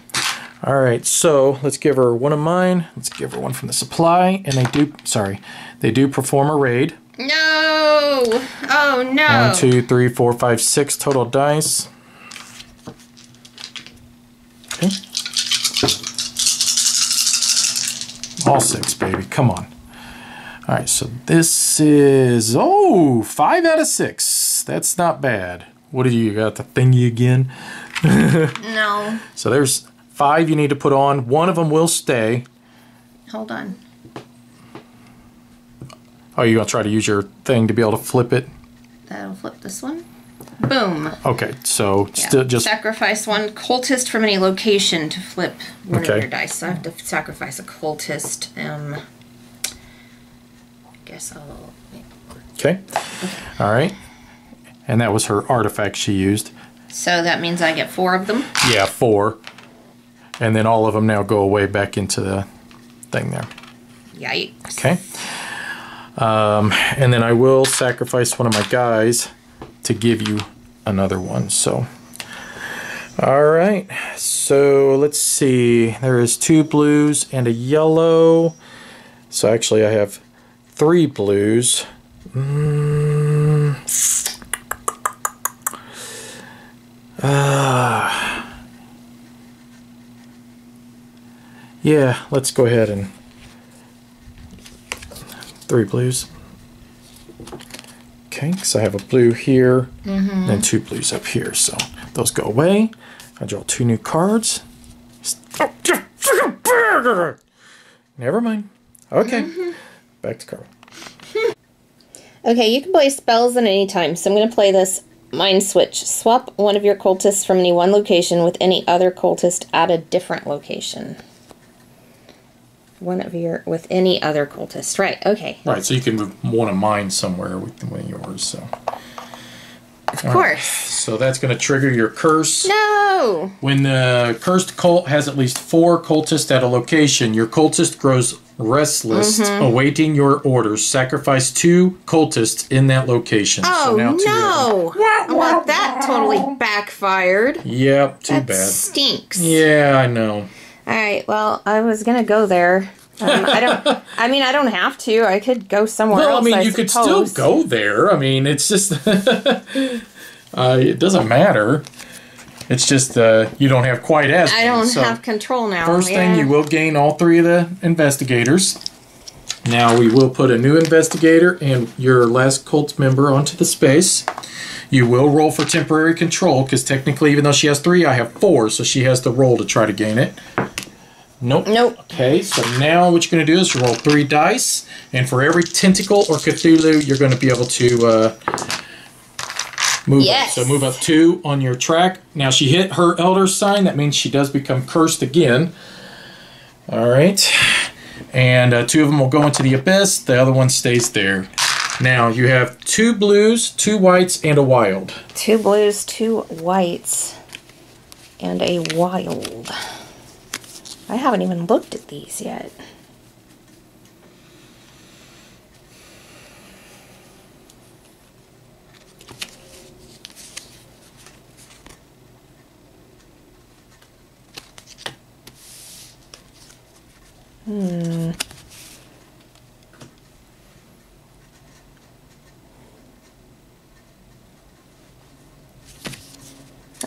Alright, so let's give her 1 of mine. Let's give her 1 from the supply, and they do perform a raid. No! Oh no! 1, 2, 3, 4, 5, 6 total dice. Okay. All 6, baby. Come on. Alright, so this is... Oh! 5 out of 6. That's not bad. What do you got? The thingy again? No. So there's 5 you need to put on. 1 of them will stay. Hold on. Oh, you gonna try to use your thing to be able to flip it? That'll flip this one. Boom. Okay, so Yeah. still just... Sacrifice 1 cultist from any location to flip one Okay. of your dice. So I have to sacrifice a cultist. Guess I'll... Okay. Alright. And that was her artifact she used. So that means I get 4 of them? Yeah, 4. And then all of them now go away back into the thing there. Yikes. Okay. And then I will sacrifice one of my guys to give you another one. So, alright. So, let's see. There is 2 blues and a yellow. So, actually, I have 3 blues. Yeah, let's go ahead and 3 blues. Okay, because I have a blue here, and then 2 blues up here. So those go away. I draw 2 new cards. Never mind. Okay, back to Carl. Okay, you can play spells at any time, so I'm going to play this Mind Switch. Swap one of your cultists from any one location with any other cultist at a different location. With any other cultist. Right, okay. Right, so you can move one of mine somewhere with one of yours. So. Of course. So that's going to trigger your curse. No! When the cursed cult has at least 4 cultists at a location, your cultist grows restless, awaiting your orders. Sacrifice 2 cultists in that location. Oh, so now no! Well, that totally backfired. Yep, too That bad. stinks. Yeah, I know. Alright, well, I was gonna go there. I don't have to. I could go somewhere else, You could still go there. I mean, it's just... it doesn't matter. It's just you don't have quite as many. I don't have control now. First thing, you will gain all 3 of the investigators. Now we will put a new investigator and your last cult member onto the space. You will roll for temporary control, because technically, even though she has 3, I have 4, so she has to roll to try to gain it. Nope. Okay, so now what you're going to do is roll 3 dice, and for every tentacle or Cthulhu, you're going to be able to move up. So move up 2 on your track. Now she hit her elder sign, that means she does become cursed again. Alright. And 2 of them will go into the abyss, the other one stays there. Now you have 2 blues, 2 whites, and a wild. 2 blues, 2 whites, and a wild. I haven't even looked at these yet.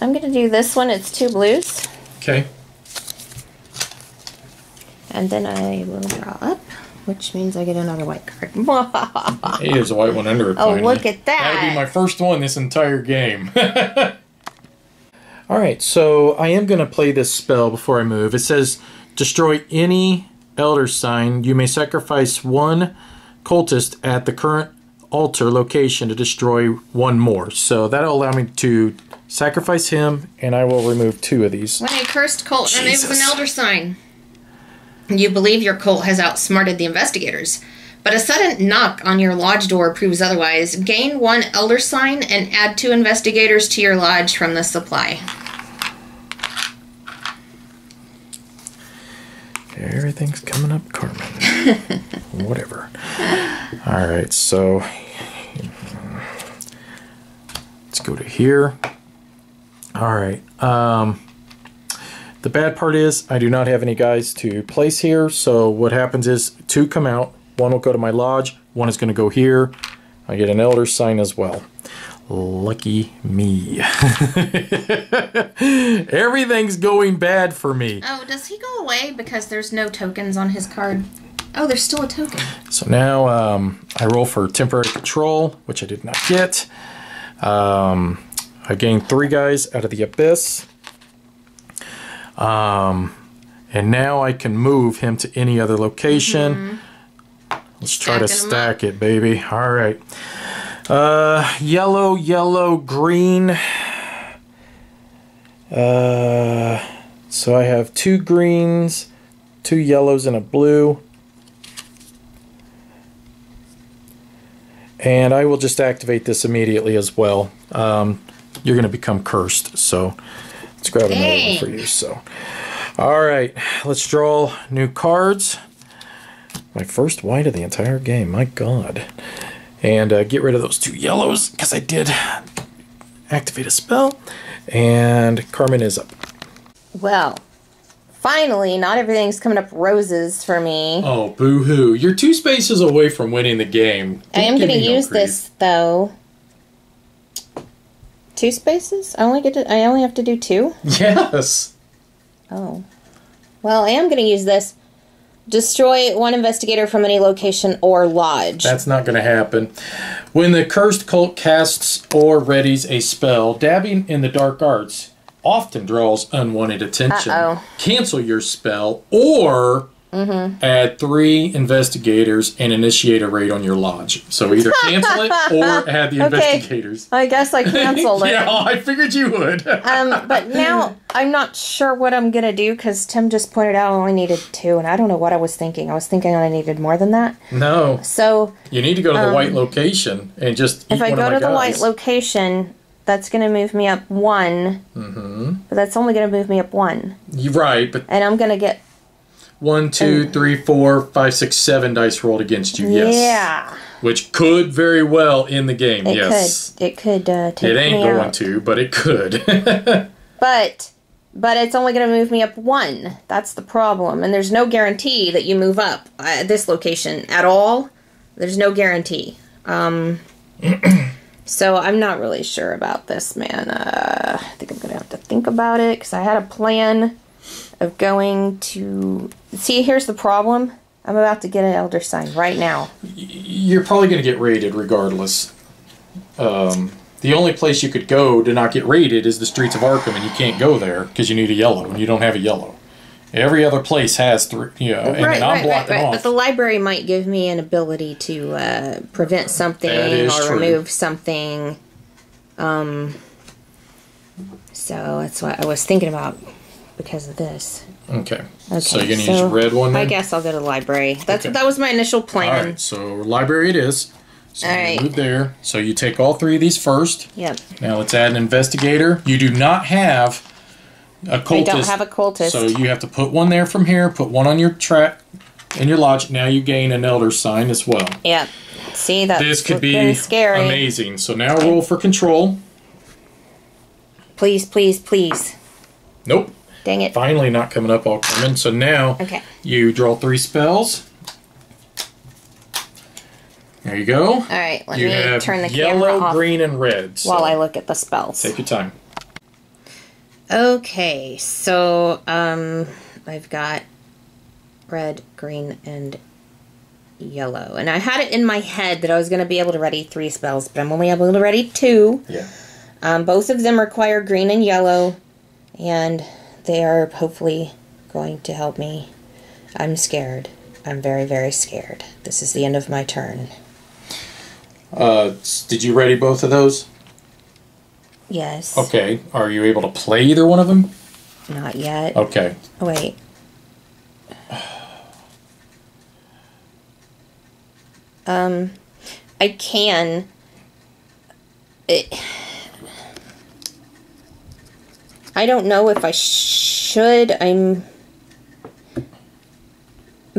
I'm going to do this one. It's 2 blues. Okay. And then I will draw up, which means I get another white card. Hey, there's a white one under it. Oh, finally. look at that. That'll be my first one this entire game. Alright, so I am going to play this spell before I move. It says, destroy any elder sign. You may sacrifice one cultist at the current altar location to destroy one more. So that'll allow me to sacrifice him, and I will remove 2 of these. When a cursed cult removes an elder sign, you believe your cult has outsmarted the investigators. But a sudden knock on your lodge door proves otherwise. Gain 1 elder sign and add 2 investigators to your lodge from the supply. Everything's coming up, Carmen. Whatever. Alright, so let's go to here. Alright. The bad part is I do not have any guys to place here, so what happens is 2 come out. 1 will go to my lodge, 1 is going to go here. I get an elder sign as well. Lucky me. Everything's going bad for me. Oh, does he go away because there's no tokens on his card? Oh, there's still a token. So now I roll for temporary control, which I did not get. I gained 3 guys out of the abyss. And now I can move him to any other location. Mm-hmm. Let's try to stack it, baby. All right. Yellow, yellow, green. So I have 2 greens, 2 yellows, and a blue. And I will just activate this immediately as well. You're going to become cursed, so let's grab another one for you. So, all right, let's draw new cards. My first white of the entire game, my God. And get rid of those 2 yellows, because I did activate a spell. And Carmen is up. Well, finally, not everything's coming up roses for me. Oh, boo-hoo. You're 2 spaces away from winning the game. I am going to use this, though. 2 spaces? I only have to do 2? Yes. Oh. Well, I am going to use this. Destroy 1 investigator from any location or lodge. That's not going to happen. When the cursed cult casts or readies a spell, dabbing in the dark arts often draws unwanted attention. Uh-oh. Cancel your spell or add 3 investigators and initiate a raid on your lodge. So either cancel it or add the investigators. I guess I canceled it. Yeah, I figured you would. But now I'm not sure what I'm going to do because Tim just pointed out I only needed 2, and I don't know what I was thinking. I was thinking I needed more than that. No. So you need to go to the white location and just eat if I one go of my to the guys. white location, that's going to move me up 1. Mm-hmm. But that's only going to move me up 1. You're right, but... And I'm going to get... 1, 2, 3, 4, 5, 6, 7 dice rolled against you. Yes. Yeah. Which could very well end the game. Yes. It could take me out. It ain't going to, but it could. But it's only going to move me up 1. That's the problem. And there's no guarantee that you move up at this location at all. There's no guarantee. So I'm not really sure about this, man. I think I'm going to have to think about it because I had a plan of going to... See, here's the problem. I'm about to get an elder sign right now. You're probably going to get raided regardless. The only place you could go to not get raided is the streets of Arkham, and you can't go there because you need a yellow, and you don't have a yellow. Every other place has 3, you know, and I'm blocking off. But the library might give me an ability to prevent something or remove something. So that's what I was thinking about because of this. Okay. So you're going to use red one then? I guess I'll go to the library. That was my initial plan. All right, so library it is. So all right. Move there. So you take all 3 of these first. Yep. Now let's add an investigator. You do not have a cultist. I don't have a cultist. So you have to put 1 there from here, put 1 on your track in your lodge. Now you gain an elder sign as well. Yep. See, that's this could be scary. Amazing. So now roll for control. Please, please, please. Nope. Dang it. Finally not coming up all coming. So now you draw 3 spells. There you go. All right, let me turn the camera off. Yellow, green, and red. So while I look at the spells. Take your time. Okay, so I've got red, green, and yellow. And I had it in my head that I was going to be able to ready 3 spells, but I'm only able to ready 2. Yeah. Both of them require green and yellow. And they are hopefully going to help me. I'm scared. I'm very, very scared. This is the end of my turn. Did you ready both of those? Yes. Okay. Are you able to play either one of them? Not yet. Okay. Oh, wait. I can. I don't know if I should.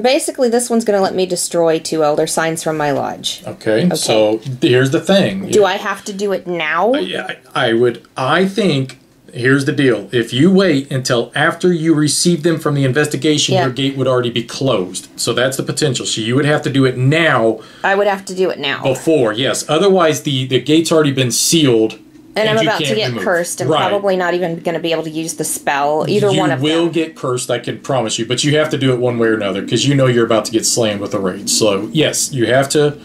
Basically, this one's going to let me destroy 2 elder signs from my lodge. Okay. So here's the thing. Do I have to do it now? Yeah, I would. I think. Here's the deal. If you wait until after you receive them from the investigation, your gate would already be closed. So that's the potential. So you would have to do it now. I would have to do it now. Before, yes. Otherwise, the gate's already been sealed. And I'm about to get cursed and probably not even going to be able to use the spell. Either one of them. You will get cursed, I can promise you. But you have to do it one way or another because you know you're about to get slammed with a raid. So, yes, you have to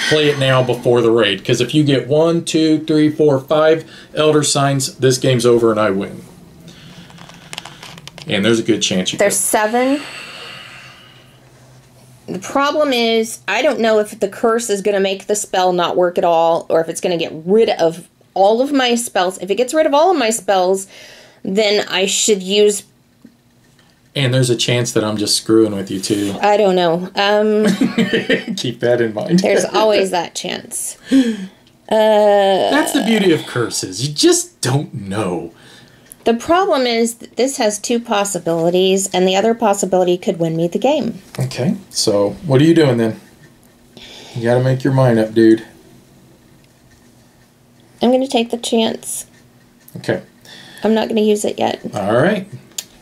play it now before the raid. Because if you get 1, 2, 3, 4, 5 elder signs, this game's over and I win. And there's a good chance you There's 7. The problem is, I don't know if the curse is going to make the spell not work at all, or if it's going to get rid of all of my spells. If it gets rid of all of my spells, then I should use... And there's a chance that I'm just screwing with you, too. I don't know. Keep that in mind. There's always that chance. That's the beauty of curses. You just don't know. The problem is that this has 2 possibilities, and the other possibility could win me the game. Okay, so what are you doing then? You gotta make your mind up, dude. I'm going to take the chance. Okay. I'm not going to use it yet. All right.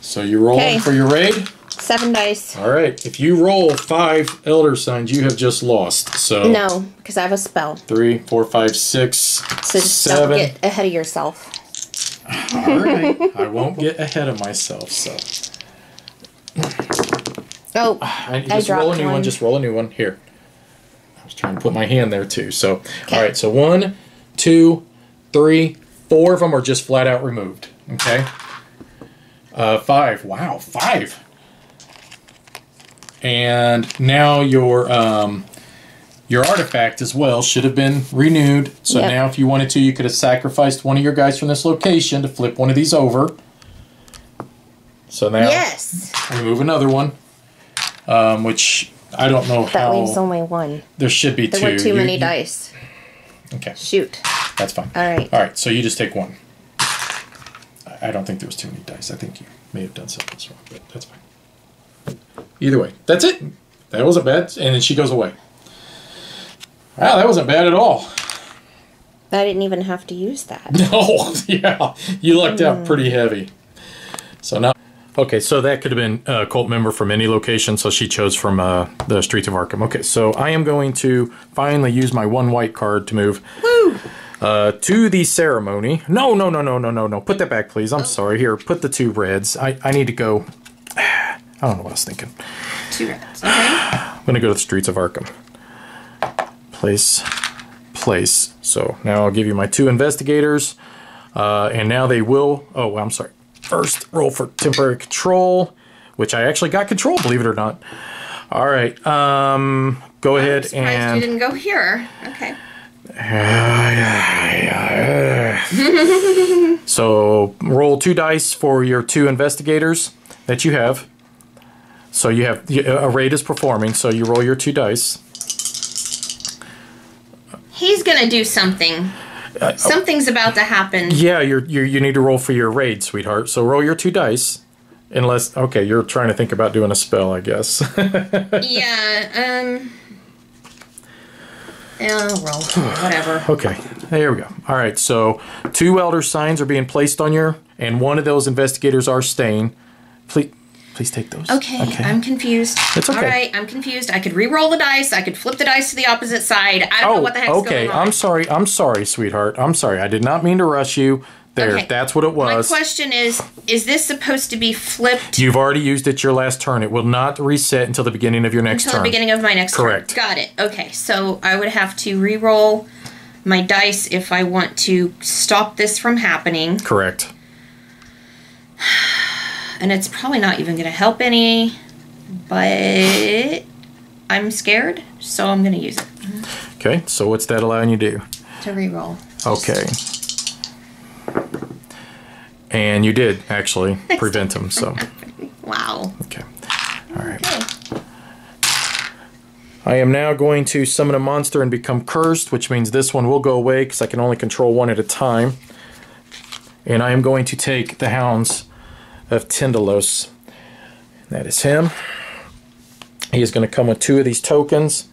So you're rolling for your raid? 7 dice. All right. If you roll 5 elder signs, you have just lost. So no, because I have a spell. 3, 4, 5, 6, so 7. Don't get ahead of yourself. All right. I won't get ahead of myself. So. Oh, just roll a new one. Just roll a new one. Here. I was trying to put my hand there too. So, all right. So 1, 2, 3, 4 of them are just flat out removed. Okay. 5. Wow, 5. And now your artifact as well should have been renewed. So now if you wanted to, you could have sacrificed one of your guys from this location to flip one of these over. So now remove another one. Which I don't know how. That leaves only 1. There should be 2. There were too many dice. Okay. Shoot. That's fine. All right. All right, so you just take 1. I don't think there was too many dice. I think you may have done something wrong, but that's fine. Either way, that's it. That wasn't bad. And then she goes away. Wow, that wasn't bad at all. I didn't even have to use that. No, yeah. You lucked out pretty heavy. So now... Okay, so that could have been a cult member from any location, so she chose from the Streets of Arkham. Okay, so I am going to finally use my 1 white card to move to the ceremony. No. Put that back, please. I'm sorry. Here, put the 2 reds. I need to go... I don't know what I was thinking. 2 reds, okay. I'm going to go to the Streets of Arkham. Place. So now I'll give you my 2 investigators. And now they will... Oh, I'm sorry. First, roll for temporary control, which I actually got control, believe it or not. All right, go ahead surprised and... you didn't go here. Okay. So, roll 2 dice for your 2 investigators that you have. So you have... A raid is performing, so you roll your 2 dice. He's gonna do something. Something's about to happen. Yeah, you need to roll for your raid, sweetheart. So roll your 2 dice. Unless, okay, you're trying to think about doing a spell, I guess. Yeah, roll. Whatever. Okay, there we go. All right, so 2 elder signs are being placed on your... And one of those investigators are staying. Please take those. Okay, I'm confused. It's okay. All right, I'm confused. I could re-roll the dice. I could flip the dice to the opposite side. I don't know what the heck's going on. I'm sorry, sweetheart. I'm sorry. I did not mean to rush you. There, that's what it was. My question is this supposed to be flipped? You've already used it your last turn. It will not reset until the beginning of your next turn. Until the beginning of my next turn. Correct. Got it. Okay, so I would have to re-roll my dice if I want to stop this from happening. Correct. And it's probably not even going to help any, but I'm scared, so I'm going to use it. Okay, so what's that allowing you to do? To re-roll. Okay. And you did actually prevent him, so. Wow. Okay. All right. Okay. I am now going to summon a monster and become cursed, which means this one will go away because I can only control one at a time. And I am going to take the Hounds of Tindalos. That is him. He is going to come with 2 of these tokens.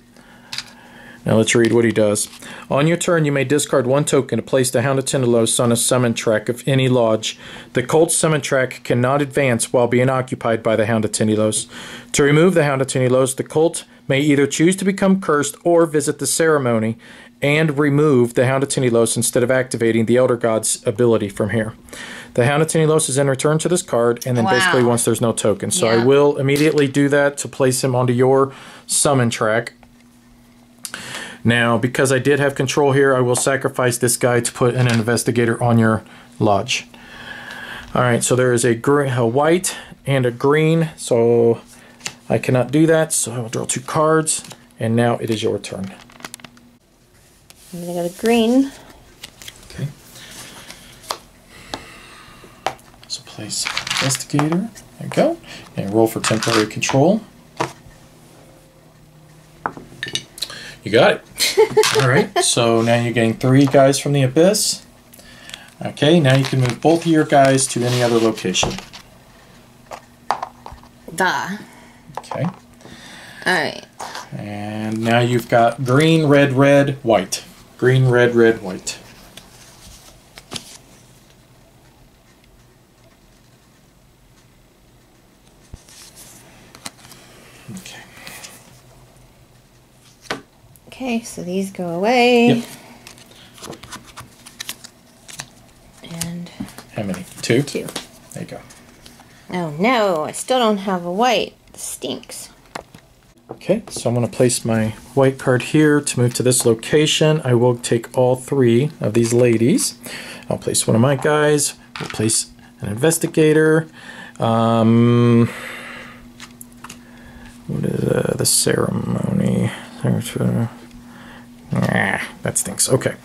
Now let's read what he does. On your turn, you may discard 1 token to place the Hound of Tindalos on a summon track of any lodge. The Cult summon track cannot advance while being occupied by the Hound of Tindalos. To remove the Hound of Tindalos, the Cult may either choose to become cursed or visit the ceremony and remove the Hound of Tindalos instead of activating the Elder God's ability from here. The Hound of Tindalos is then returned to this card, and then basically once there's no token. So I will immediately do that to place him onto your summon track. Now, because I did have control here, I will sacrifice this guy to put an investigator on your lodge. Alright, so there is a white and a green, so I cannot do that, so I will draw 2 cards, and now it is your turn. I'm going to go to green. Okay. So place investigator, there you go, and roll for temporary control. You got it. Alright, so now you're getting 3 guys from the Abyss. Okay, now you can move both of your guys to any other location. Duh. Okay. Alright. And now you've got green, red, red, white. Green, red, red, white. Okay. Okay, so these go away. Yep. And how many? 2? 2. There you go. Oh no, I still don't have a white. This stinks. Okay, so I'm going to place my white card here to move to this location. I will take all 3 of these ladies. I'll place one of my guys. We'll place an investigator. What is the ceremony? That stinks. Okay.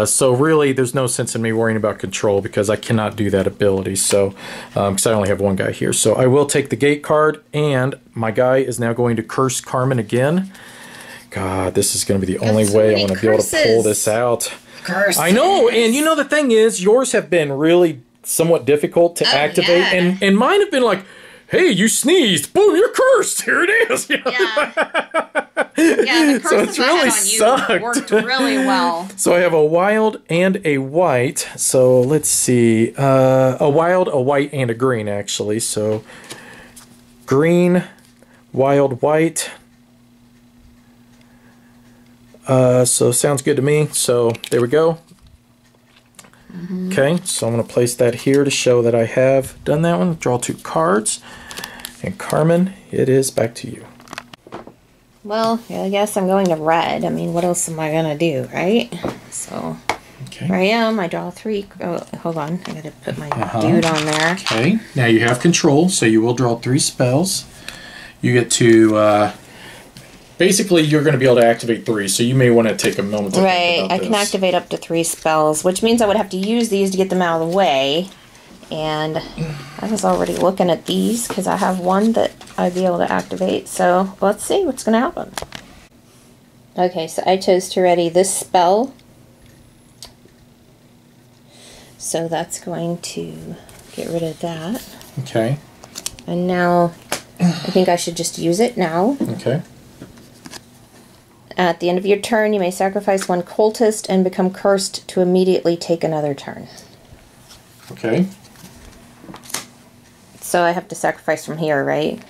So really, there's no sense in me worrying about control because I cannot do that ability. So, because I only have 1 guy here. So I will take the gate card, and my guy is now going to curse Carmen again. God, this is going to be the only way I'm going to be able to pull this out. Curses. I know, and you know the thing is, yours have been really somewhat difficult to activate, and mine have been like, hey, you sneezed, boom, you're cursed. Here it is. You know? Yeah, the curses so I really had on you worked really well. So I have a wild and a white. So let's see. A wild, a white, and a green, actually. So green, wild, white. So sounds good to me. So there we go. Okay, so I'm going to place that here to show that I have done that one. Draw 2 cards. And Carmen, it is back to you. Well, I guess I'm going to red. I mean, what else am I going to do, right? So, here I am. I draw 3. Oh, hold on. I got to put my dude on there. Okay, now you have control, so you will draw 3 spells. You get to... basically, you're going to be able to activate 3, so you may want to take a moment to think about I can activate up to 3 spells, which means I would have to use these to get them out of the way. And I was already looking at these because I have 1 that I'd be able to activate. So let's see what's going to happen. Okay, so I chose to ready this spell. So that's going to get rid of that. Okay. And now I think I should just use it now. Okay. At the end of your turn, you may sacrifice 1 cultist and become cursed to immediately take another turn. Okay. So I have to sacrifice from here, right?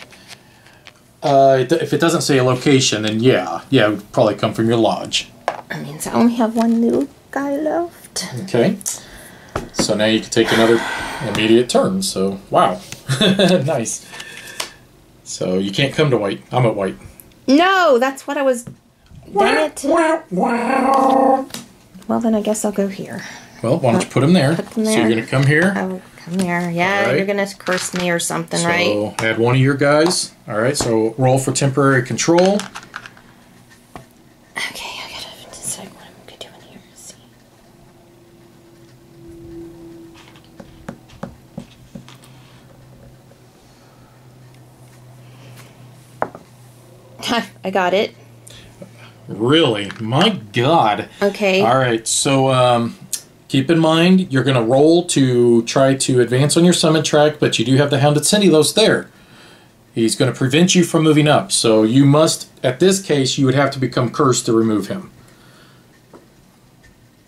If it doesn't say a location, then yeah. Yeah, it would probably come from your lodge. That means I only have 1 little guy left. Okay. So now you can take another immediate turn. So, wow. Nice. So you can't come to white. I'm at white. No, that's what I was... Damn it. Wow. Well, then I guess I'll go here. Well, why don't you put them there? Put them So there. you're going to come here. Oh, come here. Yeah, Right. you're going to curse me or something, So right? add one of your guys. All right, so roll for temporary control. Okay, I got to decide what I'm going to do in here. Let's see. I got it. Really? My God. Okay. All right, so keep in mind, you're going to roll to try to advance on your summon track, but you do have the Hounded Sendilos there. He's going to prevent you from moving up, so you must, at this case, you would have to become cursed to remove him.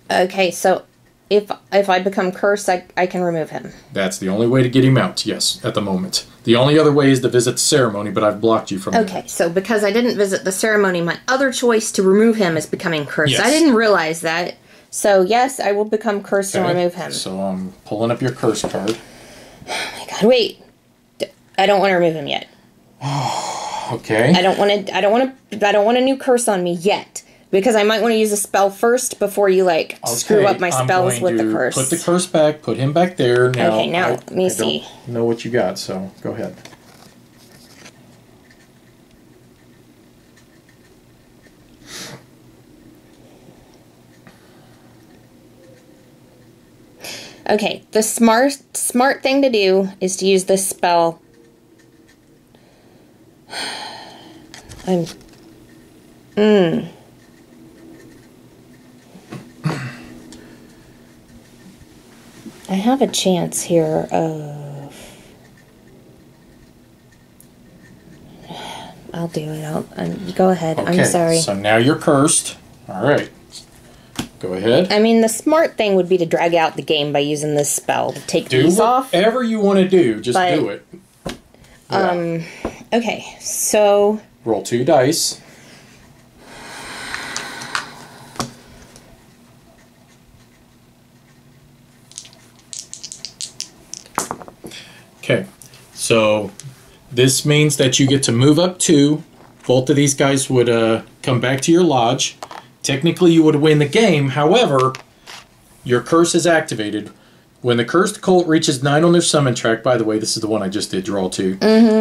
Okay, so if I become cursed, I can remove him. That's the only way to get him out, yes, at the moment. The only other way is to visit the ceremony, but I've blocked you from that. Okay, so because I didn't visit the ceremony, my other choice to remove him is becoming cursed. Yes. I didn't realize that. So, yes, I will become cursed and remove him. So I'm pulling up your curse card. Oh my god, wait. I don't want to remove him yet. Okay. I don't want a new curse on me yet. Because I might want to use a spell first before you, like, screw up my spells with the curse. Put the curse back, put him back there. Now, okay, now, let me see. I don't know what you got, so go ahead. Okay, the smart thing to do is to use this spell. I have a chance here of... I'll do it. Go ahead. Okay, I'm sorry. so now you're cursed. All right. Go ahead. I mean, the smart thing would be to drag out the game by using this spell to take these off. Do whatever you want to do. Just do it. Yeah. Okay, so... Roll 2 dice. Okay, so this means that you get to move up 2. Both of these guys would come back to your lodge. Technically, you would win the game. However, your curse is activated. When the cursed cult reaches 9 on their summon track, by the way, this is the one I just did draw to,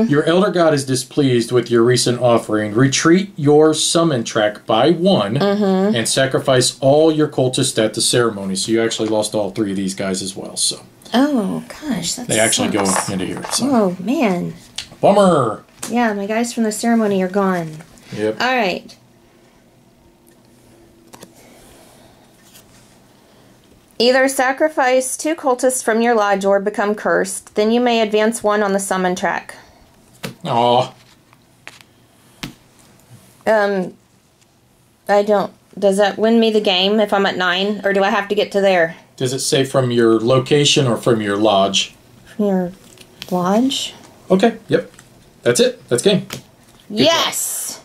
your elder god is displeased with your recent offering. Retreat your summon track by 1 and sacrifice all your cultists at the ceremony. So you actually lost all 3 of these guys as well. So Oh, gosh, that's... they actually go into here. So. Oh, man. Bummer. Yeah, my guys from the ceremony are gone. Yep. All right. Either sacrifice 2 cultists from your lodge or become cursed. Then you may advance 1 on the summon track. Aw. I don't... Does that win me the game if I'm at 9? Or do I have to get to there? Does it say from your location or from your lodge? From your lodge? Okay, yep. That's it. That's game. Yes!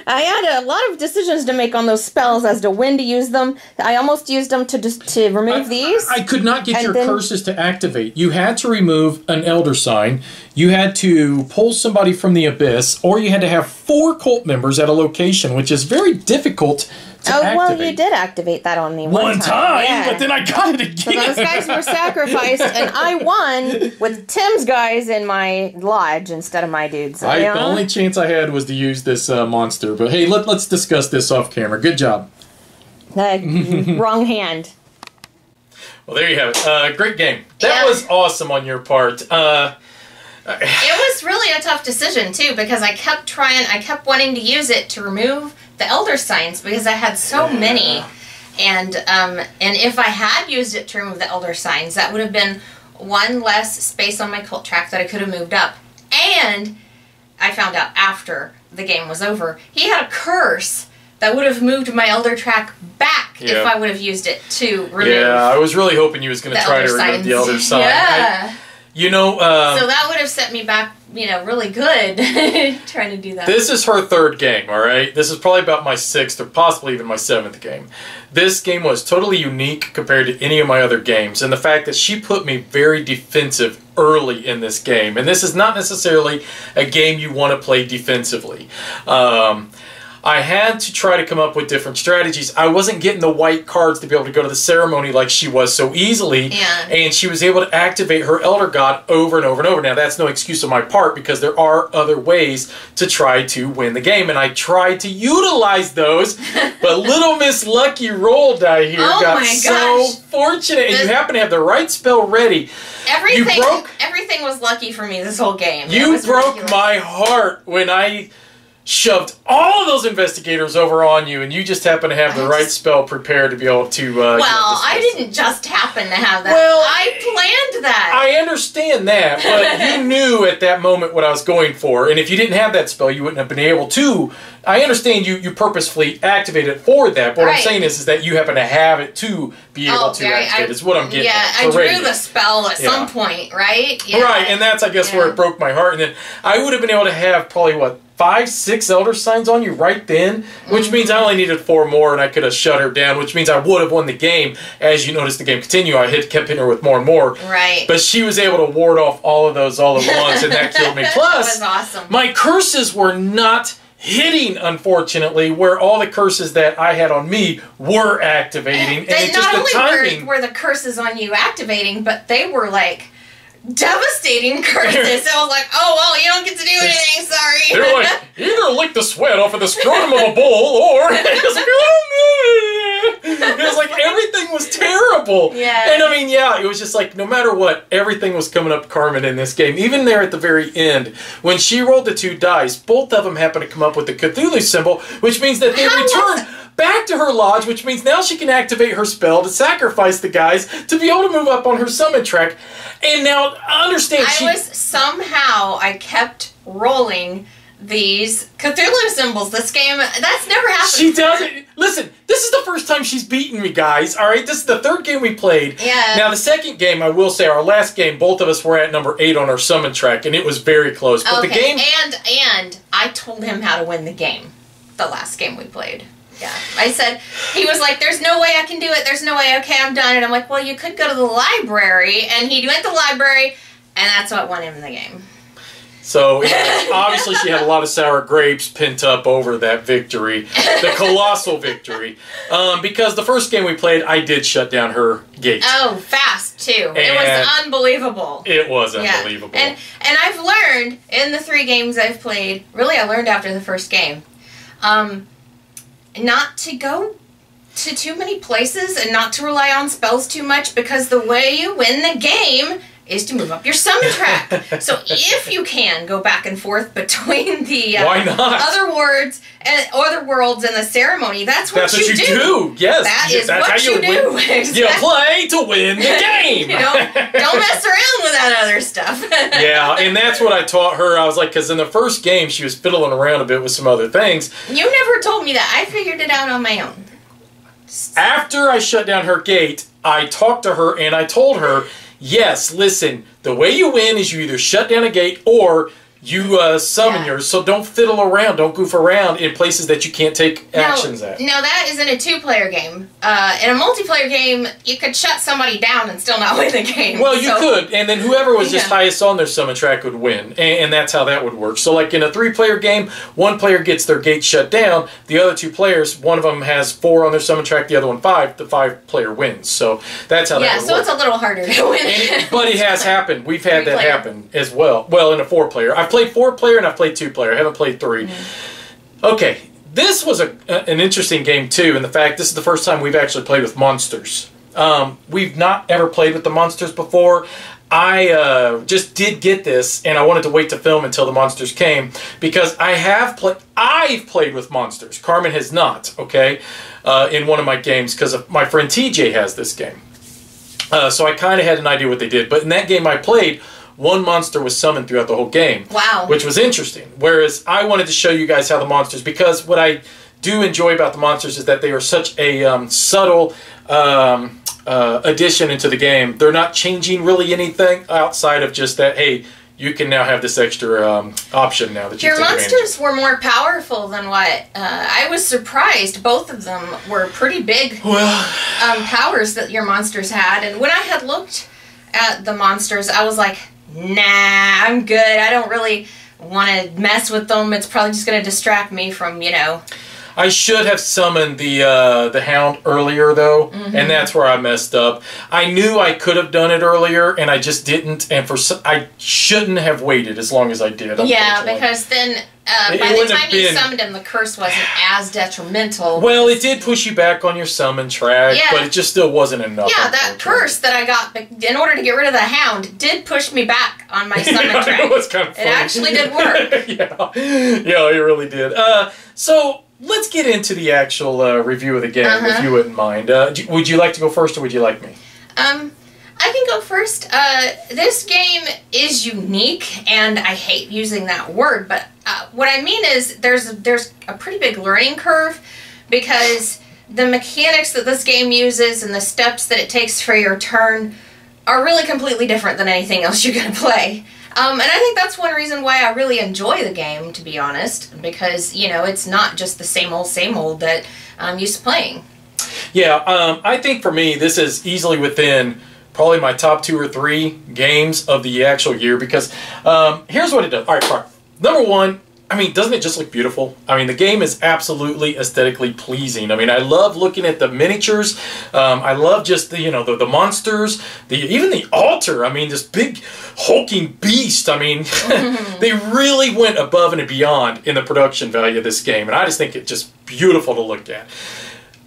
I had a lot of decisions to make on those spells as to when to use them. I almost used them to remove these. I could not get And your then- curses to activate. You had to remove an elder sign. You had to pull somebody from the abyss, or you had to have 4 cult members at a location, which is very difficult to activate. Well, you did activate that on me one time. Yeah. But then I got it again. So those guys were sacrificed, and I won with Tim's guys in my lodge instead of my dudes. The only chance I had was to use this monster. But hey, let's discuss this off camera. Good job. Wrong hand. Well, there you have it. Great game. That was awesome on your part. It was really a tough decision, too, because I kept wanting to use it to remove the Elder Signs, because I had so many. And if I had used it to remove the Elder Signs, that would have been 1 less space on my cult track that I could have moved up. And I found out after the game was over, he had a curse that would have moved my Elder track back if I would have used it to remove. Yeah, I was really hoping you was going to try to remove the Elder Sign. Yeah. So that would have set me back, really good trying to do that. This is her 3rd game, all right? This is probably about my 6th or possibly even my 7th game. This game was totally unique compared to any of my other games, and the fact that she put me very defensive early in this game. And this is not necessarily a game you want to play defensively. I had to try to come up with different strategies. I wasn't getting the white cards to be able to go to the ceremony like she was so easily. Yeah. And she was able to activate her Elder God over and over and over. Now, that's no excuse on my part because there are other ways to try to win the game. And I tried to utilize those. But little Miss Lucky Roll Die here got so fortunate. And you happen to have the right spell ready. Everything was lucky for me this whole game. You broke my heart when I shoved all of those investigators over on you, and you just happen to have the right spell prepared to be able to... well, I didn't just happen to have that. Well, I planned that. I understand that, but you knew at that moment what I was going for, and if you didn't have that spell, you wouldn't have been able to. I understand you purposefully activated it for that, but what I'm saying is that you happen to have it to be able to activate. Is what I'm getting at. Yeah, I drew the spell at some point, right? Yeah. Right, and that's, I guess, where it broke my heart. And then I would have been able to have probably, what, 5, 6 Elder Signs on you right then, which means I only needed 4 more, and I could have shut her down, which means I would have won the game. As you noticed the game continue, I kept hitting her with more and more. Right. But she was able to ward off all of those all at once, and that killed me. Plus, that was awesome. My curses were not hitting, unfortunately, where all the curses that I had on me were activating. And it's just the timing. Were the curses on you activating, but they were like devastating curses. So I was like, oh, well, you don't get to do anything, sorry. They're like, either lick the sweat off of the scrotum of a bull, or... It was like everything was terrible. Yeah. And I mean, it was just like, no matter what, everything was coming up Carmen in this game. Even there at the very end, when she rolled the 2 dice, both of them happened to come up with the Cthulhu symbol, which means that they returned back to her lodge, which means now she can activate her spell to sacrifice the guys to be able to move up on her summon track. And now, understand, I kept rolling these Cthulhu symbols. This game, that's never happened. She doesn't. Listen, this is the first time she's beaten me, guys. All right, this is the 3rd game we played. Yeah. Now, the 2nd game, I will say, our last game, both of us were at number 8 on our summon track, and it was very close. But the game... And I told him how to win the game. The last game we played. Yeah. I said, he was like, there's no way I can do it. There's no way. Okay, I'm done. And I'm like, well, you could go to the library. And he went to the library, and that's what won him the game. So, obviously she had a lot of sour grapes pent up over that victory. The colossal victory. Because the first game we played, I did shut down her gate. Oh, fast, too. It was unbelievable. It was unbelievable. And I've learned, in the 3 games I've played, really I learned after the first game, not to go to too many places and not to rely on spells too much, because the way you win the game is to move up your summon track. So if you can go back and forth between the why not? other worlds and other worlds and the ceremony, that's what you do. Yes, that's what how you do. Exactly. You play to win the game. don't mess around with that other stuff. Yeah, and that's what I taught her. I was like, because in the first game she was fiddling around a bit with some other things. You never told me that. I figured it out on my own. After I shut down her gate, I talked to her and I told her, yes, listen, the way you win is you either shut down a gate or you summon yours. So don't fiddle around, don't goof around in places that you can't take actions at. No, that is in a 2-player game. In a multiplayer game, you could shut somebody down and still not win the game. Well, you could, and then whoever was just highest on their summon track would win, and that's how that would work. So like in a 3-player game, 1 player gets their gate shut down, the other 2 players, one of them has 4 on their summon track, the other one 5, the 5-player wins. So that's how that would work. Yeah, so it's a little harder to win. But it has happened. We've had that happen as well. Well, in a 4-player. I've played 4-player and I've played 2-player. I haven't played 3. Okay, this was an interesting game too, in the fact this is the first time we've actually played with monsters. We've not ever played with the monsters before. I just did get this, and I wanted to wait to film until the monsters came, because I've played with monsters. Carmen has not, okay, in one of my games, because my friend TJ has this game. So I kind of had an idea what they did. But in that game I played, 1 monster was summoned throughout the whole game. Wow. Which was interesting. Whereas I wanted to show you guys how the monsters, because what I do enjoy about the monsters is that they are such a subtle addition into the game. They're not changing really anything outside of just that, hey, you can now have this extra option now that you Your monsters were more powerful than what I was surprised. Both of them were pretty big powers that your monsters had. And when I had looked at the monsters, I was like, nah, I'm good. I don't really want to mess with them. It's probably just going to distract me from, I should have summoned the Hound earlier, though, and that's where I messed up. I knew I could have done it earlier, and I just didn't, and I shouldn't have waited as long as I did. Yeah, because then by the time you summoned him, the curse wasn't as detrimental. Well, it did push you back on your summon track, but it just still wasn't enough. Yeah, that curse that I got in order to get rid of the Hound did push me back on my summon track. It was kind of funny. It actually did work. Yeah, it really did. So let's get into the actual review of the game, if you wouldn't mind. Would you like to go first, or would you like me? I can go first. This game is unique, and I hate using that word, but what I mean is there's a pretty big learning curve, because the mechanics that this game uses and the steps that it takes for your turn are really completely different than anything else you're going to play. And I think that's one reason why I really enjoy the game, to be honest, because, you know, it's not just the same old that I'm used to playing. Yeah, I think for me, this is easily within probably my top 2 or 3 games of the actual year, because here's what it does. All right, fine. Number one, I mean, doesn't it just look beautiful? I mean, the game is absolutely aesthetically pleasing. I mean, I love looking at the miniatures. I love just the monsters, even the altar. I mean, this big hulking beast. I mean, they really went above and beyond in the production value of this game, and I just think it's just beautiful to look at.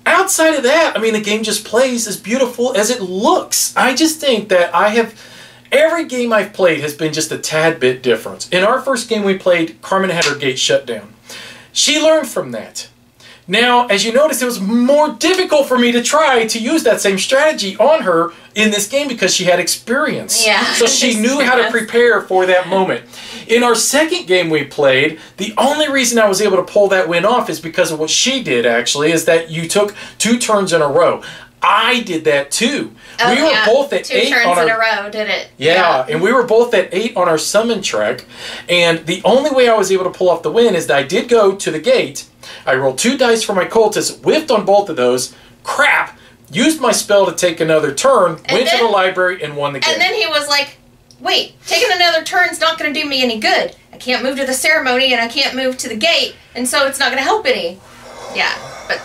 Outside of that, I mean, the game just plays as beautiful as it looks. I just think that every game I've played has been just a tad bit different. In our first game we played, Carmen had her gate shut down. She learned from that. Now, as you notice, it was more difficult for me to try to use that same strategy on her in this game because she had experience. Yeah. So she knew how to prepare for that moment. In our second game we played, the only reason I was able to pull that win off is because of what she did, actually, is that you took 2 turns in a row. I did that too. Oh, we were both at 2 8 turns on our, in a row, did it? Yeah, and we were both at 8 on our summon track, and the only way I was able to pull off the win is that I did go to the gate, I rolled 2 dice for my cultist, whiffed on both of those, crap, used my spell to take another turn, went to the library, and won the game. And then he was like, wait, taking another turn's not going to do me any good. I can't move to the ceremony, and I can't move to the gate, and so it's not going to help any. Yeah, but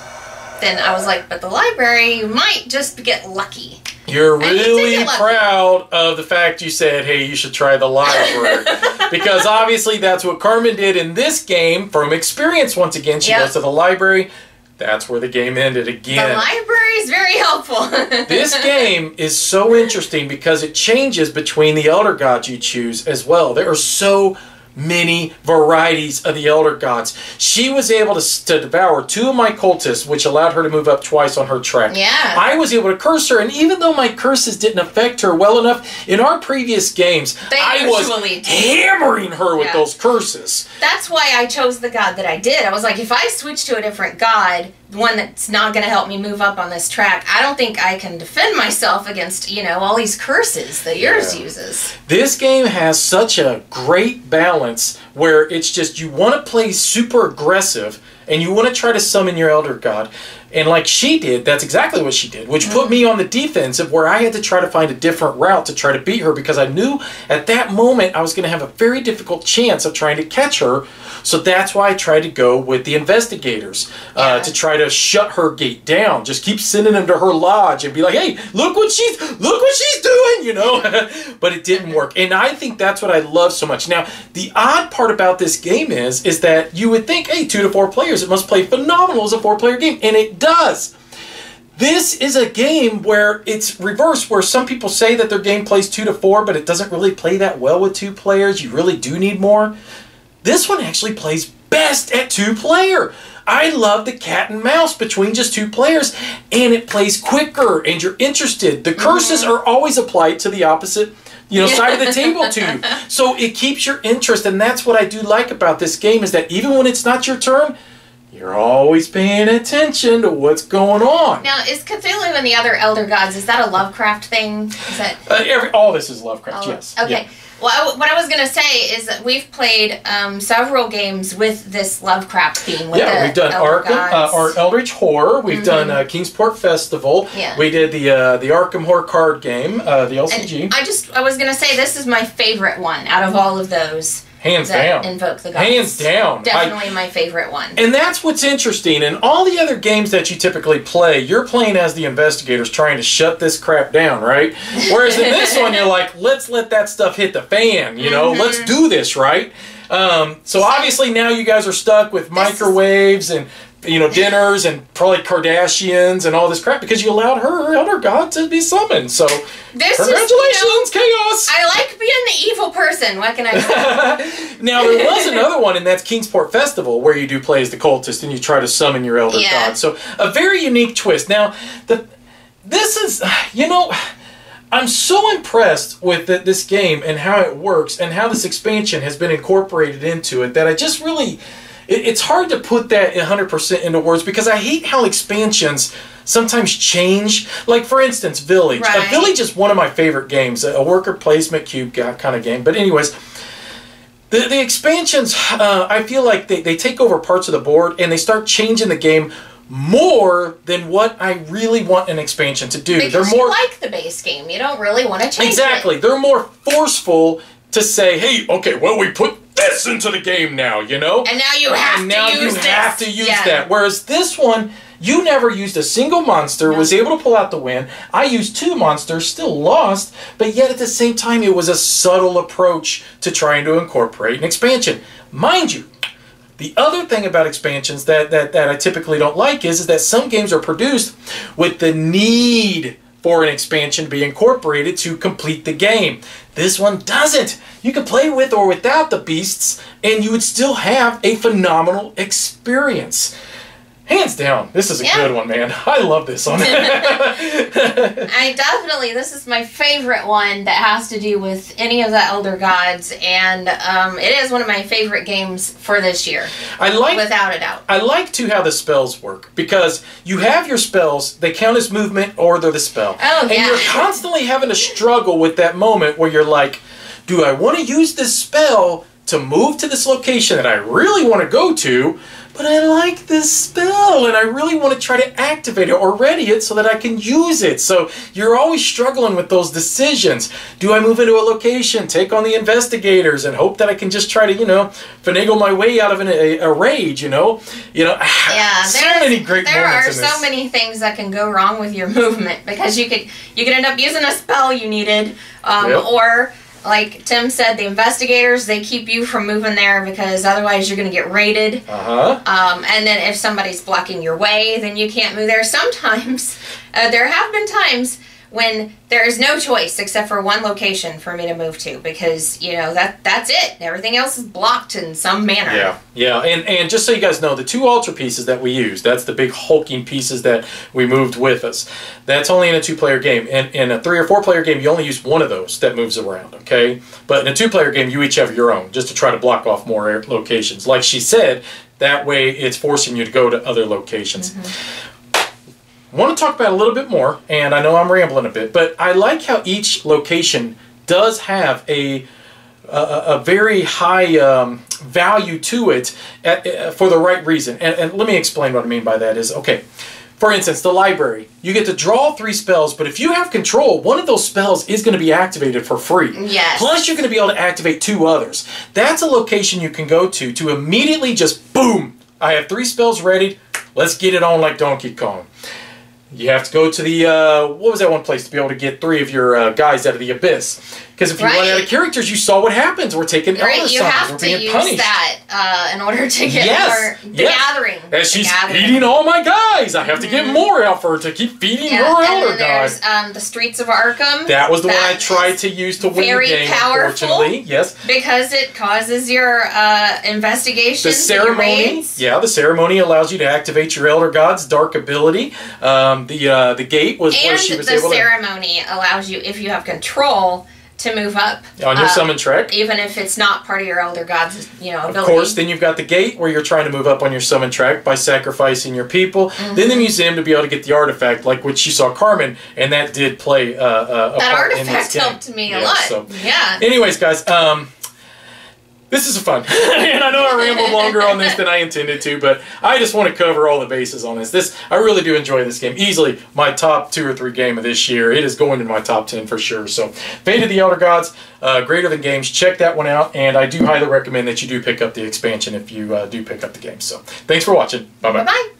then I was like, but the library, you might just get lucky. You're really proud of the fact you said, hey, you should try the library. Because obviously that's what Carmen did in this game from experience once again. She goes to the library. That's where the game ended again. The library is very helpful. This game is so interesting because it changes between the Elder Gods you choose as well. There are so many varieties of the Elder Gods. She was able to devour 2 of my cultists, which allowed her to move up twice on her track. Yeah. I was able to curse her, and even though my curses didn't affect her well enough, in our previous games, I was hammering her with those curses. That's why I chose the god that I did. I was like, if I switch to a different god, one that's not going to help me move up on this track, I don't think I can defend myself against, you know, all these curses that yours uses. This game has such a great balance where it's just you want to play super aggressive and you want to try to summon your Elder God. And like she did, that's exactly what she did, which put me on the defensive where I had to try to find a different route to try to beat her because I knew at that moment I was going to have a very difficult chance of trying to catch her. So that's why I tried to go with the investigators to try to shut her gate down. Just keep sending them to her lodge and be like, hey, look what she's doing, you know. But it didn't work. And I think that's what I love so much. Now, the odd part about this game is that you would think, hey, 2 to 4 players, it must play phenomenal as a 4-player game. And it does. This is a game where it's reversed, where some people say that their game plays 2 to 4, but it doesn't really play that well with 2 players. You really do need more. This one actually plays best at 2-player. I love the cat and mouse between just 2 players, and it plays quicker, and you're interested. The curses are always applied to the opposite side of the table to you. So it keeps your interest, and that's what I do like about this game, is that even when it's not your turn, you're always paying attention to what's going on. Now, is Cthulhu and the other Elder Gods, is that a Lovecraft thing? Is that all this is Lovecraft, yes. Okay. Yeah. Well, what I was going to say is that we've played several games with this Lovecraft theme. With we've done Arkham, Eldritch Horror. We've done Kingsport Festival. Yeah. We did the Arkham Horror card game, the LCG. And I was going to say this is my favorite one out of all of those. Hands that down. invoke the gods. Hands down. Definitely my favorite one. And that's what's interesting. In all the other games that you typically play, you're playing as the investigators trying to shut this crap down, right? Whereas in this one, you're like, let's let that stuff hit the fan, you know? Let's do this, right? So obviously now you guys are stuck with microwaves and, you know, dinners and probably Kardashians and all this crap because you allowed her elder god to be summoned. So congratulations, chaos! I like being the evil person. What can I say? Now there was another one, and that's Kingsport Festival, where you do play as the cultist and you try to summon your elder god. So a very unique twist. Now this is, you know, I'm so impressed with this game and how it works and how this expansion has been incorporated into it that I just really. It's hard to put that 100% into words because I hate how expansions sometimes change. Like, for instance, Village. Right. Village is one of my favorite games, a worker placement cube kind of game. But anyways, the expansions, I feel like they take over parts of the board and they start changing the game more than what I really want an expansion to do. Because they're more you like the base game. You don't really want to change Exactly. it. They're more forceful to say, hey, okay, well, we put this into the game now, you know? And now you have to use that. Whereas this one, you never used a single monster, was able to pull out the win. I used 2 monsters, still lost, but yet at the same time, it was a subtle approach to trying to incorporate an expansion. Mind you, the other thing about expansions that I typically don't like is that some games are produced with the need for an expansion to be incorporated to complete the game. This one doesn't. You can play with or without the beasts, and you would still have a phenomenal experience. Hands down, this is a good one, man. I love this one. This is my favorite one that has to do with any of the Elder Gods, and it is one of my favorite games for this year. Without a doubt. I like, too, how the spells work, because you have your spells, they count as movement, or they're the spell. Oh, and you're constantly having to struggle with that moment where you're like, do I want to use this spell to move to this location that I really want to go to, but I like this spell and I really want to try to activate it or ready it so that I can use it. So you're always struggling with those decisions. Do I move into a location, take on the investigators, and hope that I can just try to, you know, finagle my way out of a rage, you know? Yeah, so many great moments in this. There are so many things that can go wrong with your movement because you could end up using a spell you needed, or like Tim said, the investigators, they keep you from moving there because otherwise you're going to get raided. And then if somebody's blocking your way, then you can't move there. Sometimes, there have been times when there is no choice except for one location for me to move to because, you know, that's it. Everything else is blocked in some manner. Yeah. And just so you guys know, the 2 altar pieces that we use, that's the big hulking pieces that we moved with us. That's only in a 2-player game. In a 3 or 4-player game, you only use one of those that moves around, okay? But in a 2-player game, you each have your own, just to try to block off more locations. Like she said, that way it's forcing you to go to other locations. I want to talk about it a little bit more, and I know I'm rambling a bit, but I like how each location does have a very high value to it for the right reason. And let me explain what I mean by that is, okay, for instance, the library. You get to draw 3 spells, but if you have control, one of those spells is going to be activated for free. Yes. Plus, you're going to be able to activate 2 others. That's a location you can go to immediately just, boom, I have 3 spells ready, let's get it on like Donkey Kong. You have to go to the, what was that one place to be able to get 3 of your guys out of the abyss? Because if you run out of characters, you saw what happens. We're taking elder sons. We're being punished. You have to use that in order to get the gathering. As she's feeding all my guys, I have to get more out for her to keep feeding her elder guys. There's the Streets of Arkham. That was the one I tried to use to win the game, very powerful, unfortunately. Yes. Because it causes your investigations. The ceremony. Yeah, the ceremony allows you to activate your elder god's dark ability. The gate was where she was able to... And the ceremony allows you, if you have control, to move up on your summon track, even if it's not part of your elder god's, you know, ability. Of course, then you've got the gate where you're trying to move up on your summon track by sacrificing your people. Then the museum to be able to get the artifact, like which you saw Carmen, and that did play a part in this game. That artifact helped me a lot. So. Yeah. Anyways, guys, this is fun. And I know I rambled longer on this than I intended to, but I just want to cover all the bases on this. I really do enjoy this game. Easily my top 2 or 3 game of this year. It is going in my top 10 for sure. So, Fate of the Elder Gods, Greater Than Games. Check that one out, and I do highly recommend that you do pick up the expansion if you do pick up the game. So, thanks for watching. Bye-bye. Bye-bye.